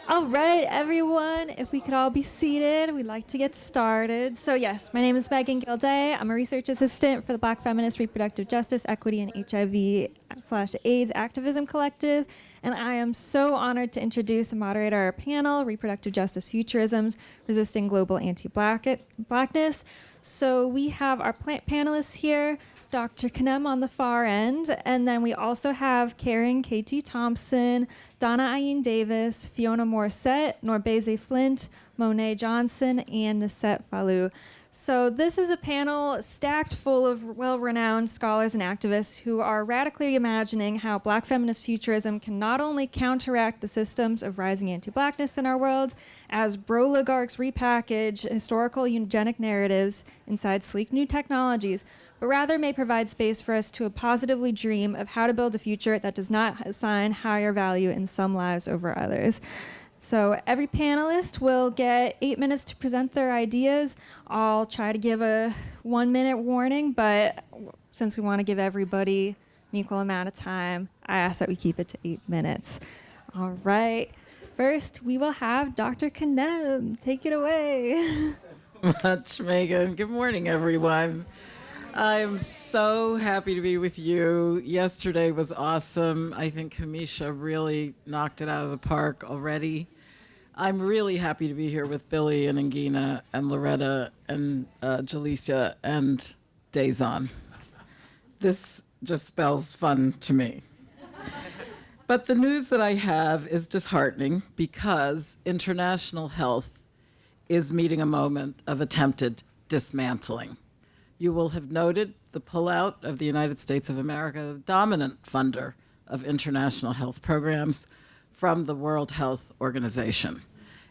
All right, everyone, if we could all be seated, we'd like to get started. So yes, my name is Meghan Gildea. I'm a research assistant for the Black Feminist Reproductive Justice, Equity, and HIV/AIDS Activism Collective. And I am so honored to introduce and moderate our panel, Reproductive Justice Futurisms, Resisting Global Anti-Blackness. So we have our panelists here, Dr. Kanem on the far end, and then we also have Karen K.T. Thompson, Dána-Ain Davis, Fiona Maurissette, Nourbese Flint, Monet Johnson, and Nisette Fallu. So this is a panel stacked full of well-renowned scholars and activists who are radically imagining how Black feminist futurism can not only counteract the systems of rising anti-Blackness in our world, as Broligarchs repackage historical eugenic narratives inside sleek new technologies, but rather may provide space for us to positively dream of how to build a future that does not assign higher value in some lives over others. So every panelist will get 8 minutes to present their ideas. I'll try to give a 1-minute warning, but since we want to give everybody an equal amount of time, I ask that we keep it to 8 minutes. All right. First, we will have Dr. Kanem. Take it away. Much, Megan. Good morning, everyone. I'm so happy to be with you. Yesterday was awesome. I think Kamisha really knocked it out of the park already. I'm really happy to be here with Billy and Angina and Loretta and Jalicia and Dazon. This just spells fun to me. But the news that I have is disheartening because international health is meeting a moment of attempted dismantling. You will have noted the pullout of the United States of America, the dominant funder of international health programs, from the World Health Organization.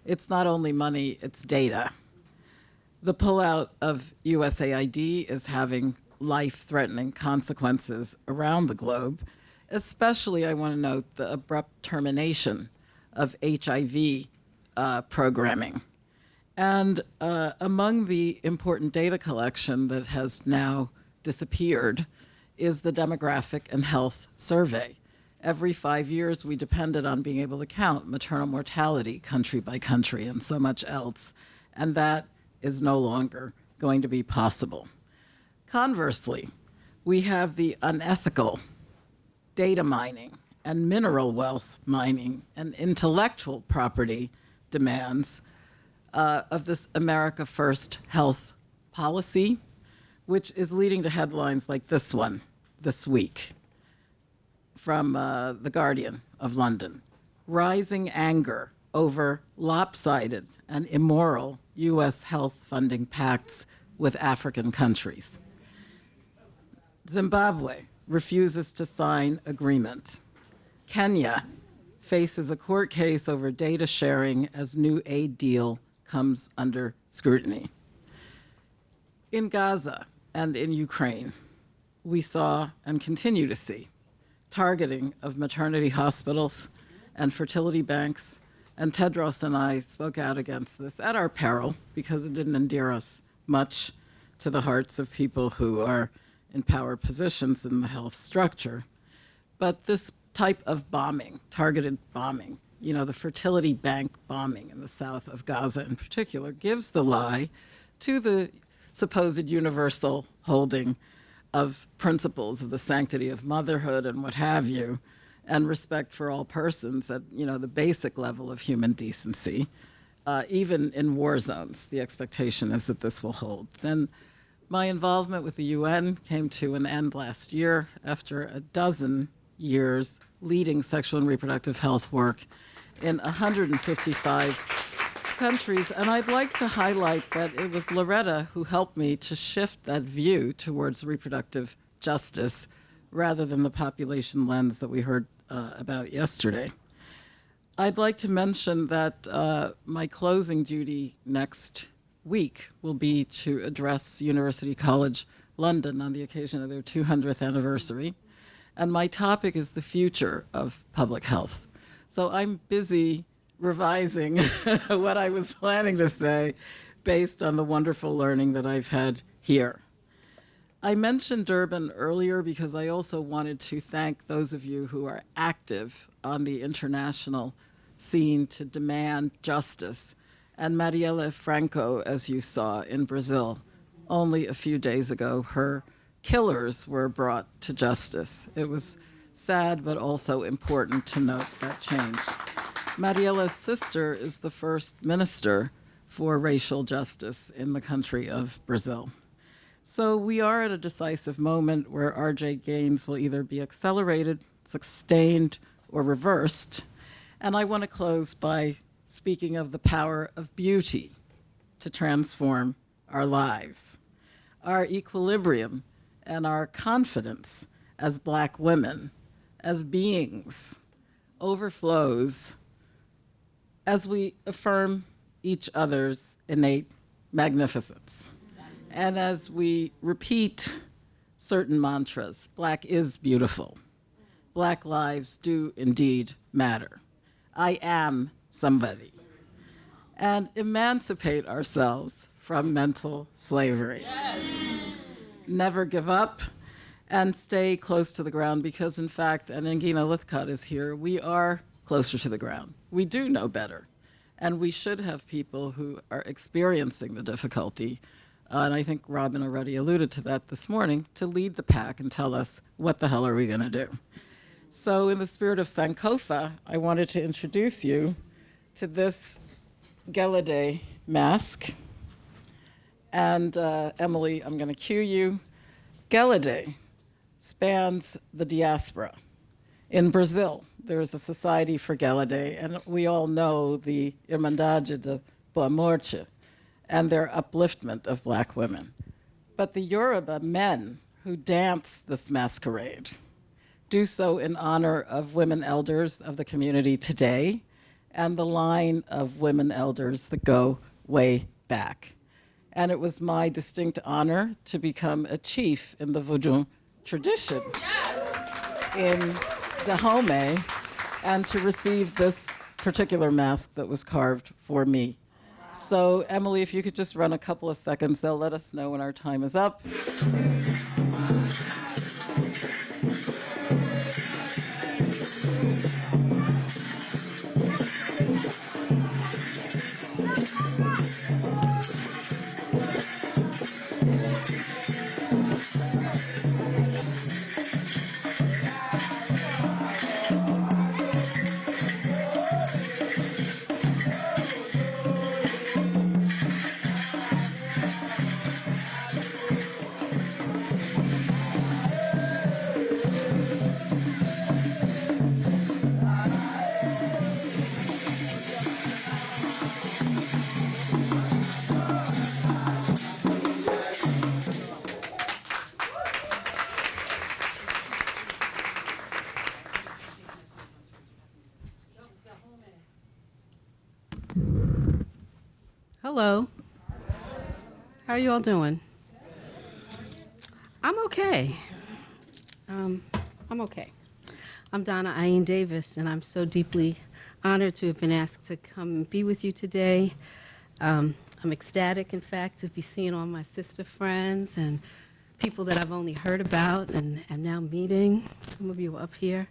It's not only money, it's data. The pullout of USAID is having life-threatening consequences around the globe, especially, I want to note, the abrupt termination of HIV programming. And among the important data collection that has now disappeared is the Demographic and Health Survey. Every 5 years, we depended on being able to count maternal mortality country by country and so much else, and that is no longer going to be possible. Conversely, we have the unethical data mining and mineral wealth mining and intellectual property demands of this America First health policy, which is leading to headlines like this one this week from The Guardian of London. Rising anger over lopsided and immoral U.S. health funding pacts with African countries. Zimbabwe refuses to sign agreement. Kenya faces a court case over data sharing as new aid deal comes under scrutiny. In Gaza and in Ukraine, we saw and continue to see targeting of maternity hospitals and fertility banks, and Tedros and I spoke out against this at our peril because it didn't endear us much to the hearts of people who are in power positions in the health structure. But this type of bombing, targeted bombing, you know, the fertility bank bombing in the south of Gaza in particular, gives the lie to the supposed universal holding of principles of the sanctity of motherhood and what have you, and respect for all persons at, you know, the basic level of human decency. Even in war zones, the expectation is that this will hold. And my involvement with the UN came to an end last year after a dozen years leading sexual and reproductive health work in 155 countries. And I'd like to highlight that it was Loretta who helped me to shift that view towards reproductive justice rather than the population lens that we heard about yesterday. I'd like to mention that my closing duty next week will be to address University College London on the occasion of their 200th anniversary. And my topic is the future of public health. So I'm busy revising what I was planning to say based on the wonderful learning that I've had here. I mentioned Durban earlier because I also wanted to thank those of you who are active on the international scene to demand justice. And Marielle Franco, as you saw in Brazil, only a few days ago, her killers were brought to justice. It was sad, but also important to note that change. Marielle's sister is the first minister for racial justice in the country of Brazil. So we are at a decisive moment where RJ gains will either be accelerated, sustained, or reversed. And I want to close by speaking of the power of beauty to transform our lives. Our equilibrium and our confidence as Black women, as beings, overflows as we affirm each other's innate magnificence. And as we repeat certain mantras, Black is beautiful. Black lives do indeed matter. I am somebody. And emancipate ourselves from mental slavery. Yes. Never give up and stay close to the ground because, in fact, and Ngina Lithcott is here, we are closer to the ground. We do know better. And we should have people who are experiencing the difficulty, and I think Robin already alluded to that this morning, to lead the pack and tell us what the hell are we going to do. So in the spirit of Sankofa, I wanted to introduce you to this Gildea mask. And Emily, I'm going to cue you. Gildea spans the diaspora. In Brazil, there is a society for Gildea, and we all know the Irmandade de Boa Morte and their upliftment of Black women. But the Yoruba men who dance this masquerade do so in honor of women elders of the community today and the line of women elders that go way back. And it was my distinct honor to become a chief in the Vodun tradition in Dahomey and to receive this particular mask that was carved for me. So Emily, if you could just run a couple of seconds, they'll let us know when our time is up. Hello. How are you all doing? I'm okay. I'm okay. I'm Dána-Ain Davis, and I'm so deeply honored to have been asked to come and be with you today. I'm ecstatic, in fact, to be seeing all my sister friends and people that I've only heard about and am now meeting. Some of you are up here.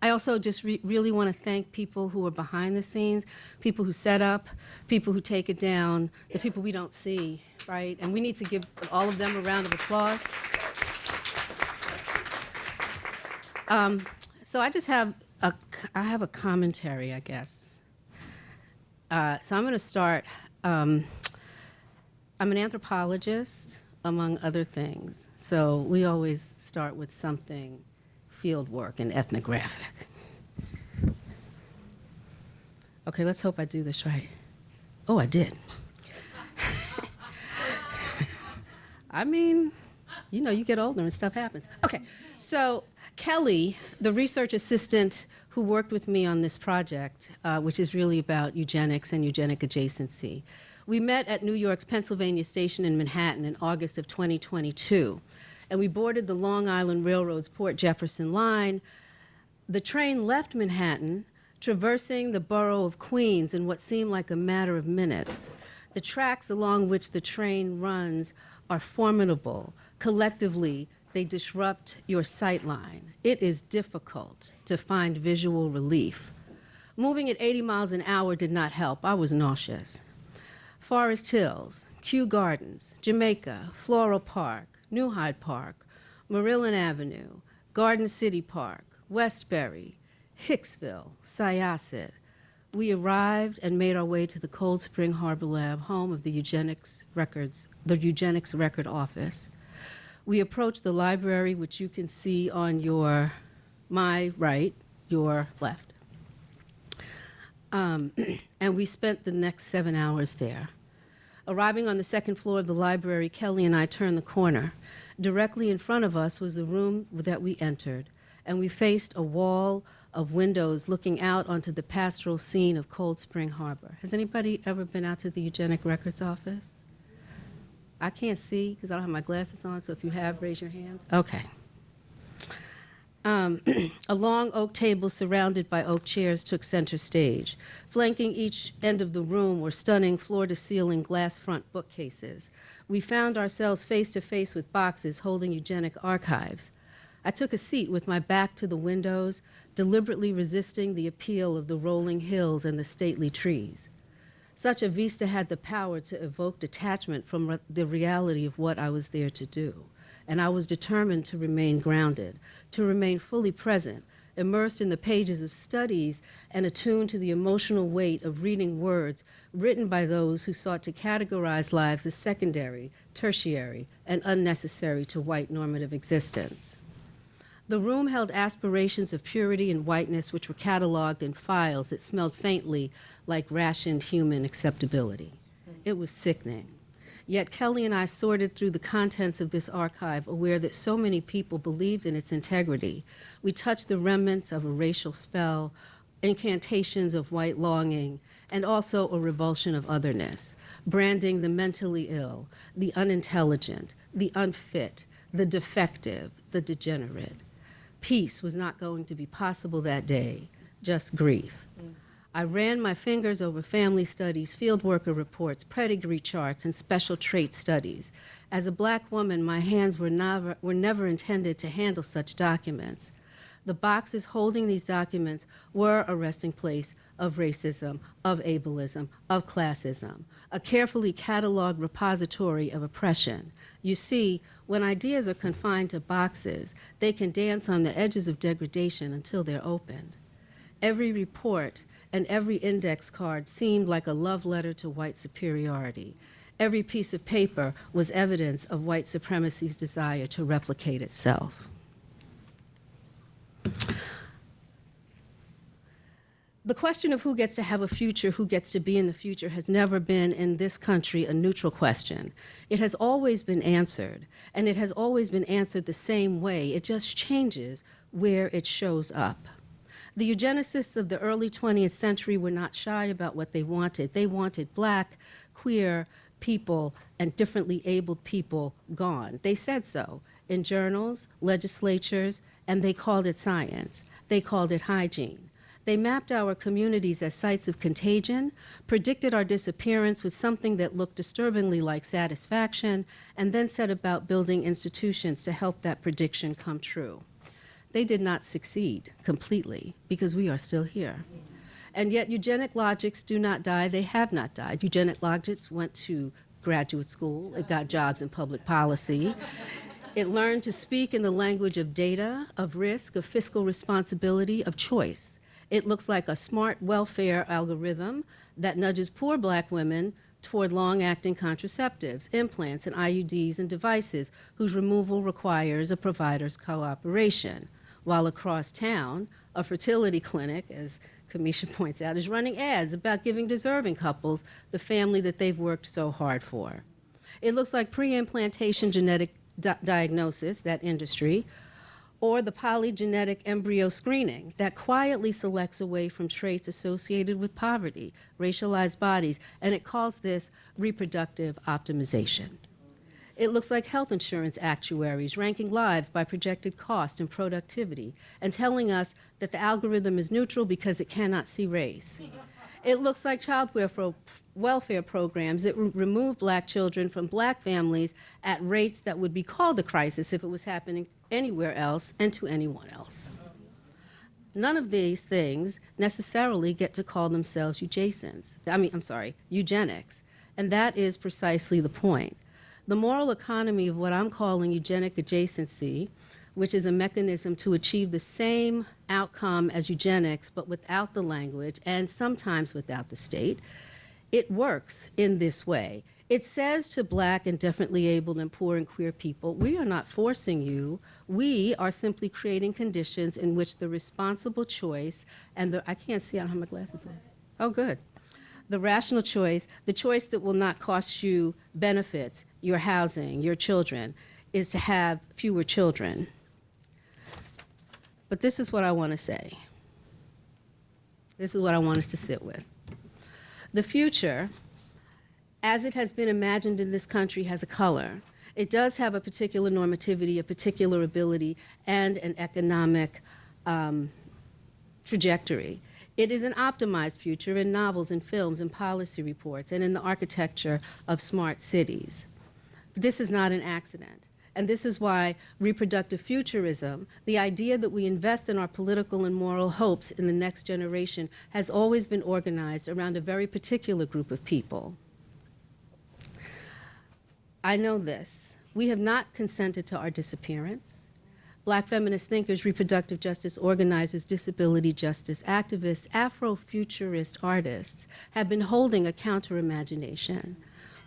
I also just really want to thank people who are behind the scenes, people who set up, people who take it down, the people we don't see, right? And we need to give all of them a round of applause. So I just have a commentary, I guess. So I'm going to start. I'm an anthropologist, among other things. So we always start with something field work and ethnographic. Okay, let's hope I do this right. Oh, I did. I mean, you know, you get older and stuff happens. Okay, so Kelly, the research assistant who worked with me on this project, which is really about eugenics and eugenic adjacency, we met at New York's Pennsylvania Station in Manhattan in August of 2022. And we boarded the Long Island Railroad's Port Jefferson line. The train left Manhattan, traversing the borough of Queens in what seemed like a matter of minutes. The tracks along which the train runs are formidable, collectively They disrupt your sight line. It is difficult to find visual relief. Moving at 80 miles an hour did not help. I was nauseous. Forest Hills, Kew Gardens, Jamaica, Floral Park, New Hyde Park, Maryland Avenue, Garden City Park, Westbury, Hicksville, Syosset. We arrived and made our way to the Cold Spring Harbor Lab, home of the Eugenics Record Office. We approached the library, which you can see on my right, your left. And we spent the next 7 hours there. Arriving on the second floor of the library, Kelly and I turned the corner. Directly in front of us was the room that we entered, and we faced a wall of windows looking out onto the pastoral scene of Cold Spring Harbor. Has anybody ever been out to the Eugenic Records Office? I can't see because I don't have my glasses on, so if you have, raise your hand. Okay. A long oak table surrounded by oak chairs took center stage. Flanking each end of the room were stunning floor-to-ceiling glass front bookcases. We found ourselves face to face with boxes holding eugenic archives. I took a seat with my back to the windows, deliberately resisting the appeal of the rolling hills and the stately trees. Such a vista had the power to evoke detachment from the reality of what I was there to do. And I was determined to remain grounded, to remain fully present, immersed in the pages of studies and attuned to the emotional weight of reading words written by those who sought to categorize lives as secondary, tertiary, and unnecessary to white normative existence. The room held aspirations of purity and whiteness which were cataloged in files that smelled faintly like rationed human acceptability. It was sickening. Yet Kelly and I sorted through the contents of this archive, aware that so many people believed in its integrity. We touched the remnants of a racial spell, incantations of white longing, and also a revulsion of otherness, branding the mentally ill, the unintelligent, the unfit, the defective, the degenerate. Peace was not going to be possible that day, just grief. I ran my fingers over family studies, field worker reports, pedigree charts, and special trait studies. As a Black woman, my hands were never intended to handle such documents. The boxes holding these documents were a resting place of racism, of ableism, of classism, a carefully cataloged repository of oppression. You see, when ideas are confined to boxes, they can dance on the edges of degradation until they're opened. Every report and every index card seemed like a love letter to white superiority. Every piece of paper was evidence of white supremacy's desire to replicate itself. The question of who gets to have a future, who gets to be in the future, has never been in this country a neutral question. It has always been answered, and it has always been answered the same way. It just changes where it shows up. The eugenicists of the early 20th century were not shy about what they wanted. They wanted Black, queer people and differently abled people gone. They said so in journals, legislatures, and they called it science. They called it hygiene. They mapped our communities as sites of contagion, predicted our disappearance with something that looked disturbingly like satisfaction, and then set about building institutions to help that prediction come true. They did not succeed completely because we are still here. And yet eugenic logics do not die. They have not died. Eugenic logics went to graduate school. It got jobs in public policy. It learned to speak in the language of data, of risk, of fiscal responsibility, of choice. It looks like a smart welfare algorithm that nudges poor Black women toward long-acting contraceptives, implants, and IUDs and devices whose removal requires a provider's cooperation. While across town, a fertility clinic, as Kamisha points out, is running ads about giving deserving couples the family that they've worked so hard for. It looks like pre-implantation genetic diagnosis, that industry, or the polygenetic embryo screening that quietly selects away from traits associated with poverty, racialized bodies, and it calls this reproductive optimization. It looks like health insurance actuaries ranking lives by projected cost and productivity and telling us that the algorithm is neutral because it cannot see race. It looks like child welfare welfare programs that remove black children from black families at rates that would be called a crisis if it was happening anywhere else and to anyone else. None of these things necessarily get to call themselves eugenics. And that is precisely the point. The moral economy of what I'm calling eugenic adjacency, which is a mechanism to achieve the same outcome as eugenics, but without the language and sometimes without the state, it works in this way. It says to black and definitely abled and poor and queer people, we are not forcing you. We are simply creating conditions in which the responsible choice and I can't see, I don't have my glasses on. Oh, good. The rational choice, the choice that will not cost you benefits, your housing, your children, is to have fewer children. But this is what I want to say. This is what I want us to sit with. The future, as it has been imagined in this country, has a color. It does have a particular normativity, a particular ability, and an economic trajectory. It is an optimized future in novels and films and policy reports and in the architecture of smart cities. This is not an accident. And this is why reproductive futurism, the idea that we invest in our political and moral hopes in the next generation, has always been organized around a very particular group of people. I know this. We have not consented to our disappearance. Black feminist thinkers, reproductive justice organizers, disability justice activists, Afrofuturist artists have been holding a counter-imagination.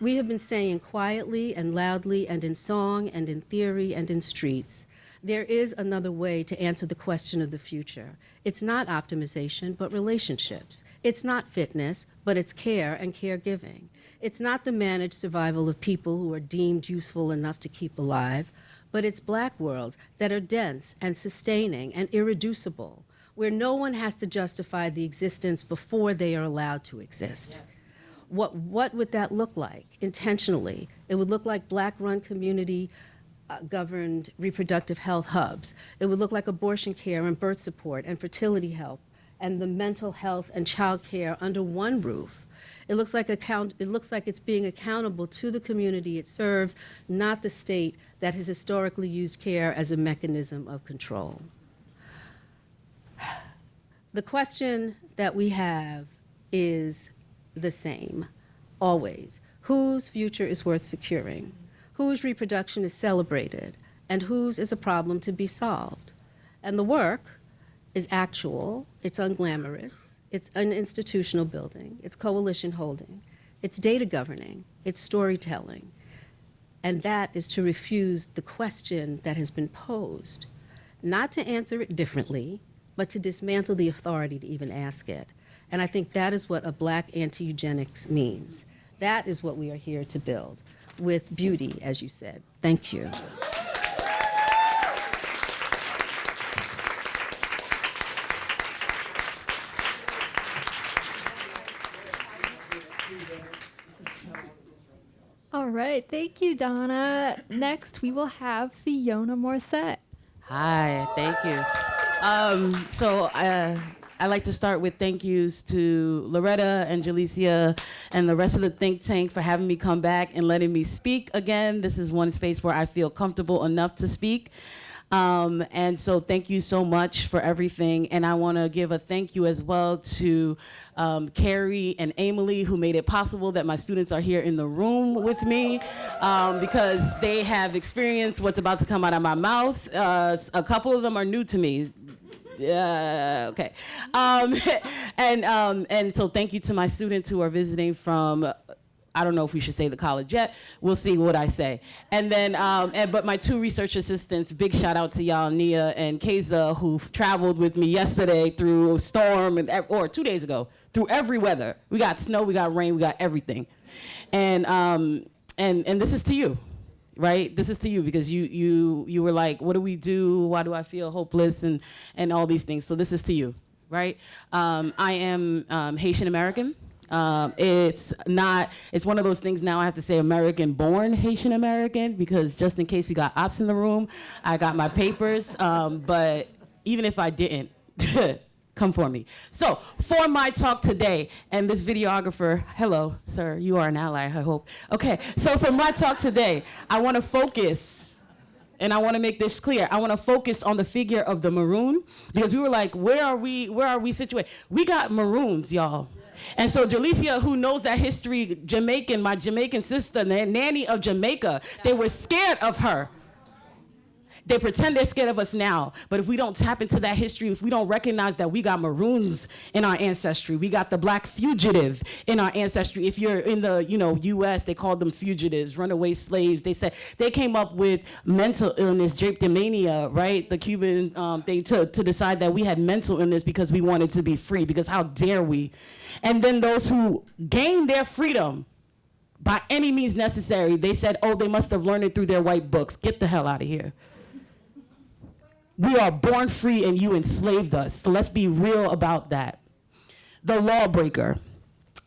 We have been saying quietly and loudly and in song and in theory and in streets, there is another way to answer the question of the future. It's not optimization, but relationships. It's not fitness, but it's care and caregiving. It's not the managed survival of people who are deemed useful enough to keep alive, but it's black worlds that are dense and sustaining and irreducible, where no one has to justify the existence before they are allowed to exist. What would that look like intentionally? It would look like black-run community governed reproductive health hubs. It would look like abortion care and birth support and fertility help and the mental health and child care under one roof. It looks like it's being accountable to the community it serves, not the state that has historically used care as a mechanism of control. The question that we have is the same, always. Whose future is worth securing? Whose reproduction is celebrated? And whose is a problem to be solved? And the work is actual, it's unglamorous, it's an institutional building, it's coalition holding, it's data governing, it's storytelling. And that is to refuse the question that has been posed, not to answer it differently, but to dismantle the authority to even ask it. And I think that is what a black anti-eugenics means. That is what we are here to build, with beauty, as you said. Thank you. All right, thank you, Donna. Next, we will have Fiona Maurissette. Hi, thank you. I'd like to start with thank yous to Loretta and Jalicia and the rest of the think tank for having me come back and letting me speak again. This is one space where I feel comfortable enough to speak. And so thank you so much for everything. And I want to give a thank you as well to Carrie and Emily, who made it possible that my students are here in the room with me, because they have experienced what's about to come out of my mouth. A couple of them are new to me. Okay. And so thank you to my students who are visiting from, I don't know if we should say the college yet. We'll see what I say. And then, but my two research assistants, big shout out to y'all, Nia and Keza, who traveled with me yesterday through a storm, or 2 days ago, through every weather. We got snow, we got rain, we got everything. And this is to you. Right? This is to you because you were like, what do we do? Why do I feel hopeless? And all these things. So this is to you, right? I am Haitian American. It's one of those things now I have to say American born Haitian American because just in case we got ops in the room, I got my papers. But even if I didn't, Come for me. So for my talk today, and this videographer, hello, sir, you are an ally, I hope. Okay, so for my talk today, I want to focus, and I want to make this clear. I want to focus on the figure of the maroon, because we were like, where are we situated? We got maroons, y'all. And so Jalecia, who knows that history, Jamaican, my Jamaican sister, the nanny of Jamaica, they were scared of her. They pretend they're scared of us now, but if we don't tap into that history, if we don't recognize that we got maroons in our ancestry, we got the black fugitive in our ancestry. If you're in the U.S., they called them fugitives, runaway slaves. They said they came up with mental illness, drapetomania, right? The Cuban thing to decide that we had mental illness because we wanted to be free, because how dare we? And then those who gained their freedom by any means necessary, they said, oh, they must have learned it through their white books. Get the hell out of here. We are born free and you enslaved us. So let's be real about that. The lawbreaker.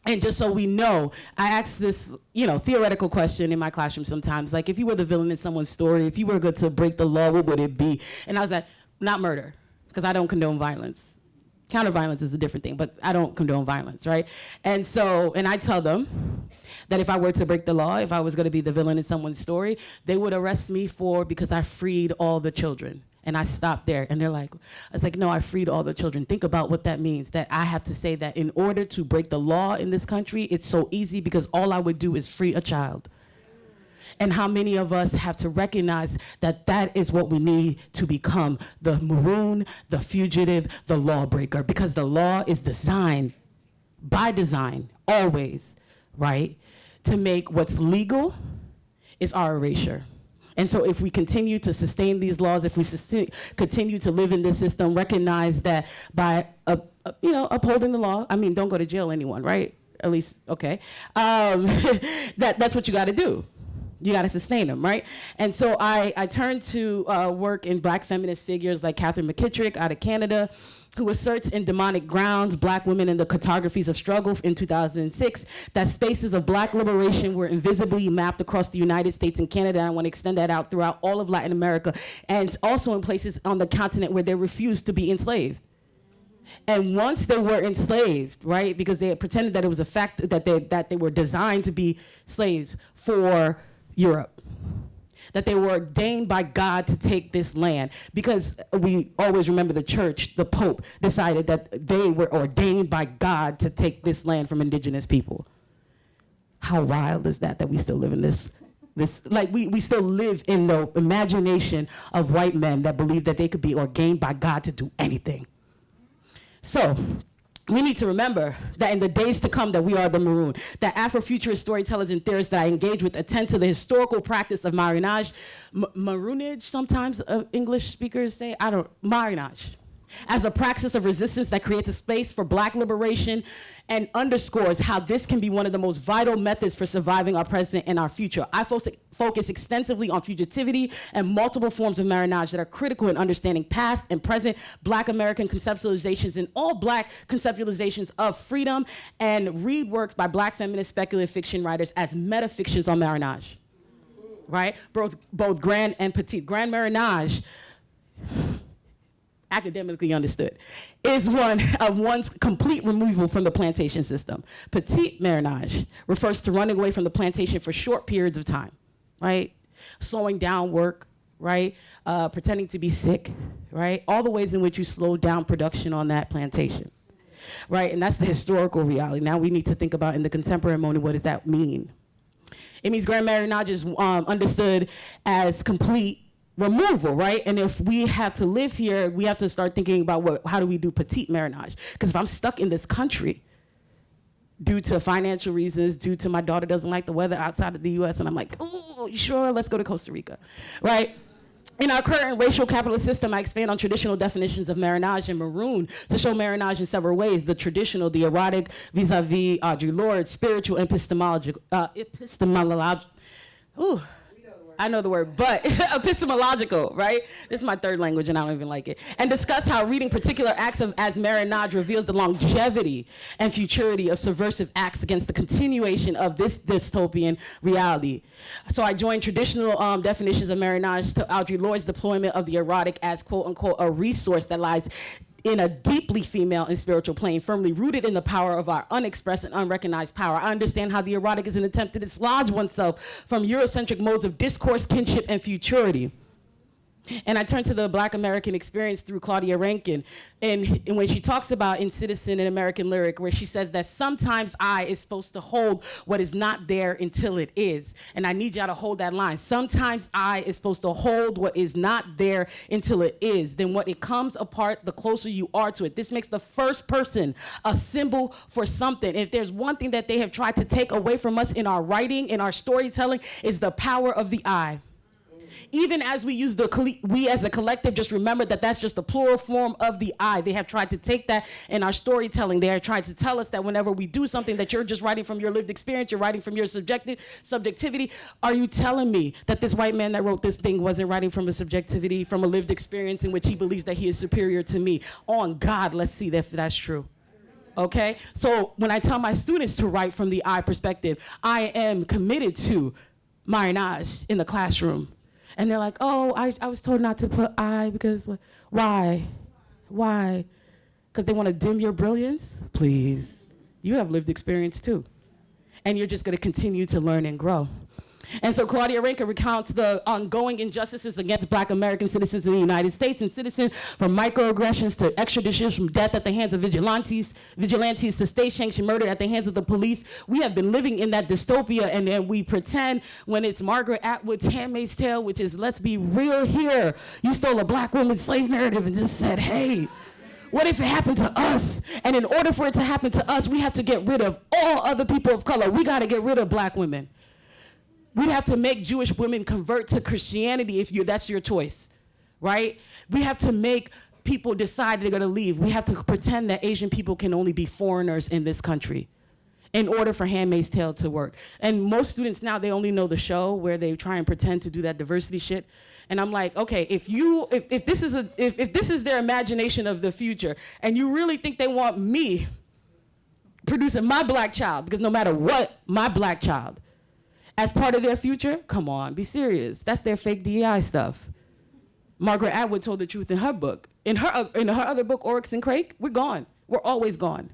And just so we know, I ask this, theoretical question in my classroom sometimes, like if you were the villain in someone's story, if you were good to break the law, what would it be? And I was like, not murder, because I don't condone violence. Counter-violence is a different thing, but I don't condone violence, right? And I tell them that if I were to break the law, if I was gonna be the villain in someone's story, they would arrest me because I freed all the children. And I stopped there, and I was like, no, I freed all the children. Think about what that means, that I have to say that in order to break the law in this country, it's so easy because all I would do is free a child. And how many of us have to recognize that that is what we need to become, the maroon, the fugitive, the lawbreaker, because the law is designed, by design, always, right, to make what's legal is our erasure. And so if we continue to sustain these laws, if we continue to live in this system, recognize that by upholding the law, don't go to jail, anyone, right? At least, okay. That's what you got to do. You got to sustain them, right? And so I turned to work in black feminist figures like Catherine McKittrick out of Canada, who asserts in Demonic Grounds, Black Women in the Cartographies of Struggle in 2006, that spaces of black liberation were invisibly mapped across the United States and Canada. And I want to extend that out throughout all of Latin America, and also in places on the continent where they refused to be enslaved. And once they were enslaved, right, because they had pretended that it was a fact that they were designed to be slaves for Europe, that they were ordained by God to take this land, because we always remember the church, the Pope, decided that they were ordained by God to take this land from indigenous people. How wild is that we still live in this we still live in the imagination of white men that believe that they could be ordained by God to do anything. So we need to remember that in the days to come that we are the maroon, that Afrofuturist storytellers and theorists that I engage with attend to the historical practice of maroonage, maroonage sometimes English speakers say, maroonage, as a praxis of resistance that creates a space for black liberation and underscores how this can be one of the most vital methods for surviving our present and our future. I focus extensively on fugitivity and multiple forms of maroonage that are critical in understanding past and present black American conceptualizations and all black conceptualizations of freedom, and read works by black feminist speculative fiction writers as metafictions on maroonage, right? Both grand and petite. Grand maroonage, academically understood, is one's complete removal from the plantation system. Petite maroonage refers to running away from the plantation for short periods of time, right? Slowing down work, right? Pretending to be sick, right? All the ways in which you slow down production on that plantation, right? And that's the historical reality. Now we need to think about in the contemporary moment, what does that mean? It means grand maroonage is understood as complete removal, right? And if we have to live here, we have to start thinking about how do we do petite maroonage? Because if I'm stuck in this country due to financial reasons, due to my daughter doesn't like the weather outside of the US, and I'm like, oh, you sure? Let's go to Costa Rica, right? In our current racial capitalist system, I expand on traditional definitions of maroonage and maroon to show maroonage in several ways: the traditional, the erotic, vis-a-vis Audre Lorde, spiritual, epistemological, ooh, I know the word, but epistemological, right? This is my third language and I don't even like it. And discuss how reading particular acts as maroonage reveals the longevity and futurity of subversive acts against the continuation of this dystopian reality. So I joined traditional definitions of maroonage to Audre Lorde's deployment of the erotic as quote unquote a resource that lies in a deeply female and spiritual plane, firmly rooted in the power of our unexpressed and unrecognized power. I understand how the erotic is an attempt to dislodge oneself from Eurocentric modes of discourse, kinship, and futurity. And I turn to the Black American experience through Claudia Rankine, and when she talks about in Citizen, an American Lyric, where she says that sometimes I is supposed to hold what is not there until it is. And I need y'all to hold that line. Sometimes I is supposed to hold what is not there until it is. Then when it comes apart, the closer you are to it. This makes the first person a symbol for something. If there's one thing that they have tried to take away from us in our writing, in our storytelling, is the power of the I. Even as we use we as a collective, just remember that that's just the plural form of the I. They have tried to take that in our storytelling. They have tried to tell us that whenever we do something that you're just writing from your lived experience, you're writing from your subjectivity. Are you telling me that this white man that wrote this thing wasn't writing from a subjectivity, from a lived experience in which he believes that he is superior to me? On God, let's see if that's true. Okay? So when I tell my students to write from the I perspective, I am committed to marriage in the classroom. And they're like, oh, I was told not to put I because, why? Why? Because they want to dim your brilliance? Please. You have lived experience too. And you're just going to continue to learn and grow. And so Claudia Rankine recounts the ongoing injustices against Black American citizens in the United States and citizens, from microaggressions to extraditions, from death at the hands of vigilantes to state-sanctioned murder at the hands of the police. We have been living in that dystopia, and then we pretend when it's Margaret Atwood's Handmaid's Tale, which is, let's be real here. You stole a Black woman's slave narrative and just said, hey, what if it happened to us? And in order for it to happen to us, we have to get rid of all other people of color. We got to get rid of Black women. We have to make Jewish women convert to Christianity if that's your choice, right? We have to make people decide they're gonna leave. We have to pretend that Asian people can only be foreigners in this country in order for Handmaid's Tale to work. And most students now, they only know the show where they try and pretend to do that diversity shit. And I'm like, okay, if this is their imagination of the future, and you really think they want me producing my Black child, because no matter what, my Black child, as part of their future, come on, be serious. That's their fake DEI stuff. Margaret Atwood told the truth in her book. In her other book, Oryx and Crake, we're gone. We're always gone,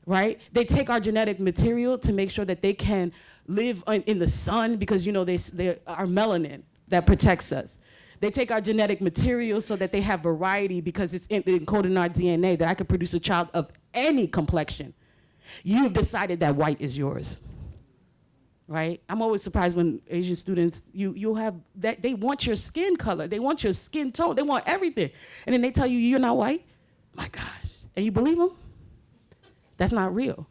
right? They take our genetic material to make sure that they can live in the sun because, they are melanin that protects us. They take our genetic material so that they have variety because it's encoded in our DNA that I could produce a child of any complexion. You've decided that white is yours. Right? I'm always surprised when Asian students, you'll have that, they want your skin color, they want your skin tone, they want everything. And then they tell you you're not white? My gosh. And you believe them? That's not real.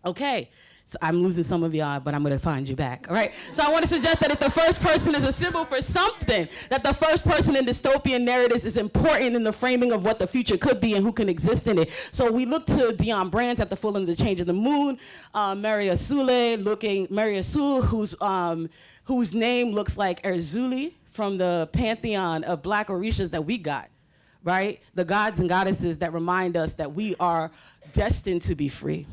Okay. So I'm losing some of y'all, but I'm gonna find you back, all right? So I wanna suggest that if the first person is a symbol for something, that the first person in dystopian narratives is important in the framing of what the future could be and who can exist in it. So we look to Dion Brands at the full and the change of the moon, Maria Sule, whose name looks like Erzuli from the pantheon of Black Orishas that we got, right? The gods and goddesses that remind us that we are destined to be free.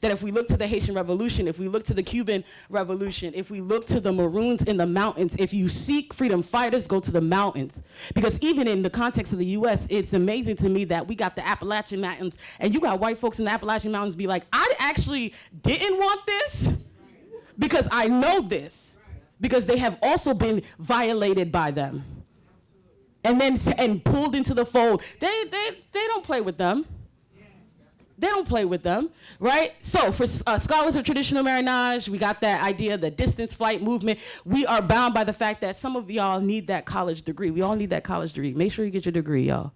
That if we look to the Haitian Revolution, if we look to the Cuban Revolution, if we look to the Maroons in the mountains, if you seek freedom fighters, go to the mountains. Because even in the context of the US, it's amazing to me that we got the Appalachian Mountains, and you got white folks in the Appalachian Mountains be like, I actually didn't want this because I know this, because they have also been violated by them. And pulled into the fold. They don't play with them. They don't play with them, right? So for scholars of traditional marriage, we got that idea, the distance flight movement. We are bound by the fact that some of y'all need that college degree. We all need that college degree. Make sure you get your degree, y'all.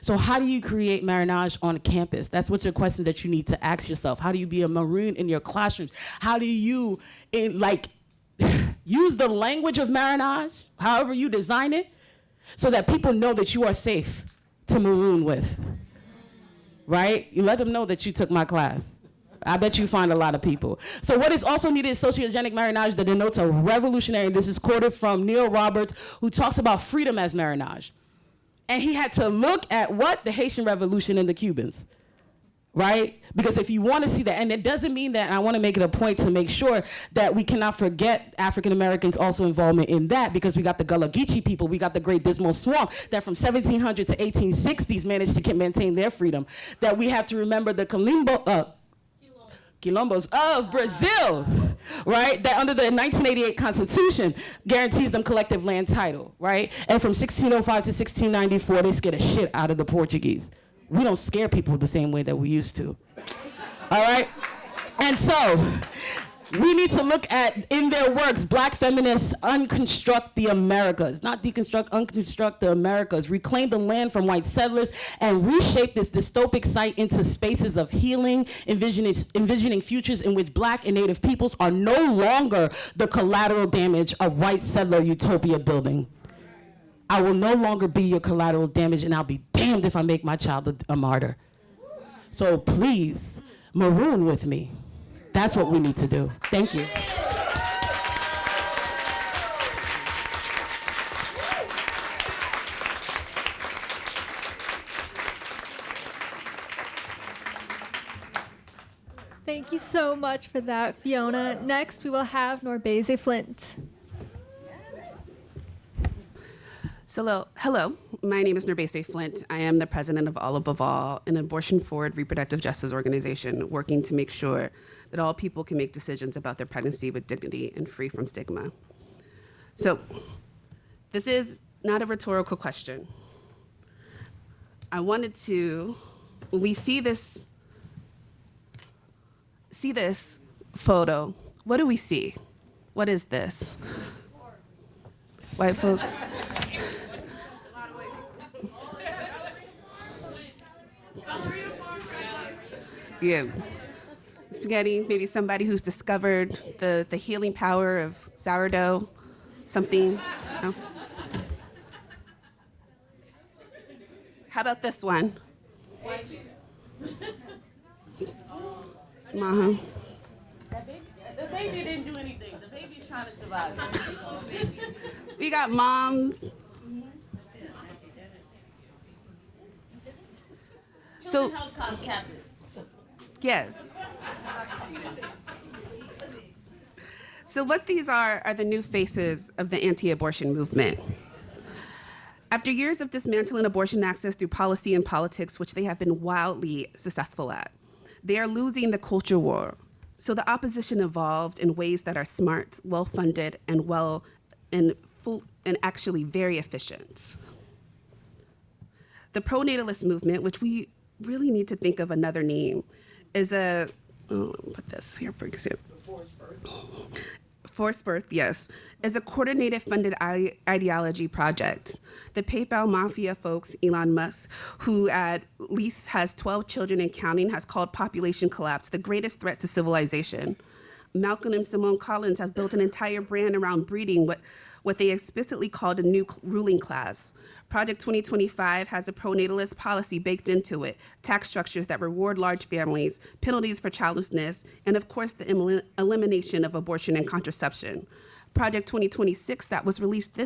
So how do you create marriage on campus? That's what your question that you need to ask yourself. How do you be a Maroon in your classrooms? How do you use the language of marriage, however you design it, so that people know that you are safe to Maroon with? Right? You let them know that you took my class. I bet you find a lot of people. So what is also needed is sociogenic marriage that denotes a revolutionary. This is quoted from Neil Roberts, who talks about freedom as marriage. And he had to look at what? The Haitian Revolution and the Cubans. right? Because if you want to see that, and it doesn't mean that, and I want to make it a point to make sure that we cannot forget African Americans also involvement in that, because we got the Gullah Geechee people, we got the Great Dismal Swamp that from 1700 to 1860s managed to maintain their freedom, that we have to remember the Quilombos of Brazil, right? That under the 1988 Constitution guarantees them collective land title, right? And from 1605 to 1694, they scared the shit out of the Portuguese. We don't scare people the same way that we used to, all right? And so we need to look at, in their works, Black feminists unconstruct the Americas, not deconstruct, unconstruct the Americas, reclaim the land from white settlers, and reshape this dystopic site into spaces of healing, envisioning futures in which Black and Native peoples are no longer the collateral damage of white settler utopia building. I will no longer be your collateral damage, and I'll be damned if I make my child a martyr. So please, maroon with me. That's what we need to do. Thank you. Thank you so much for that, Fiona. Next, we will have Nourbese Flint. So, hello, my name is Nourbese Flint. I am the president of All Above All, an abortion-forward reproductive justice organization working to make sure that all people can make decisions about their pregnancy with dignity and free from stigma. So, this is not a rhetorical question. I wanted to, when we see this photo, what do we see? What is this? White folks. Yeah, spaghetti, maybe somebody who's discovered the healing power of sourdough, something. No? How about this one? The baby didn't do anything. The baby's trying to survive. We got moms. So, yes. So what these are the new faces of the anti-abortion movement. After years of dismantling abortion access through policy and politics, which they have been wildly successful at, they are losing the culture war. So the opposition evolved in ways that are smart, well-funded, and actually very efficient. The pronatalist movement, which we really need to think of another name, is put this here for example. Forced birth, yes, is a coordinated funded ideology project. The PayPal mafia folks, Elon Musk, who at least has 12 children and counting, has called population collapse the greatest threat to civilization. Malcolm and Simone Collins has built an entire brand around breeding what they explicitly called a new ruling class. Project 2025 has a pronatalist policy baked into it, tax structures that reward large families, penalties for childlessness, and of course the elimination of abortion and contraception. Project 2026 that was released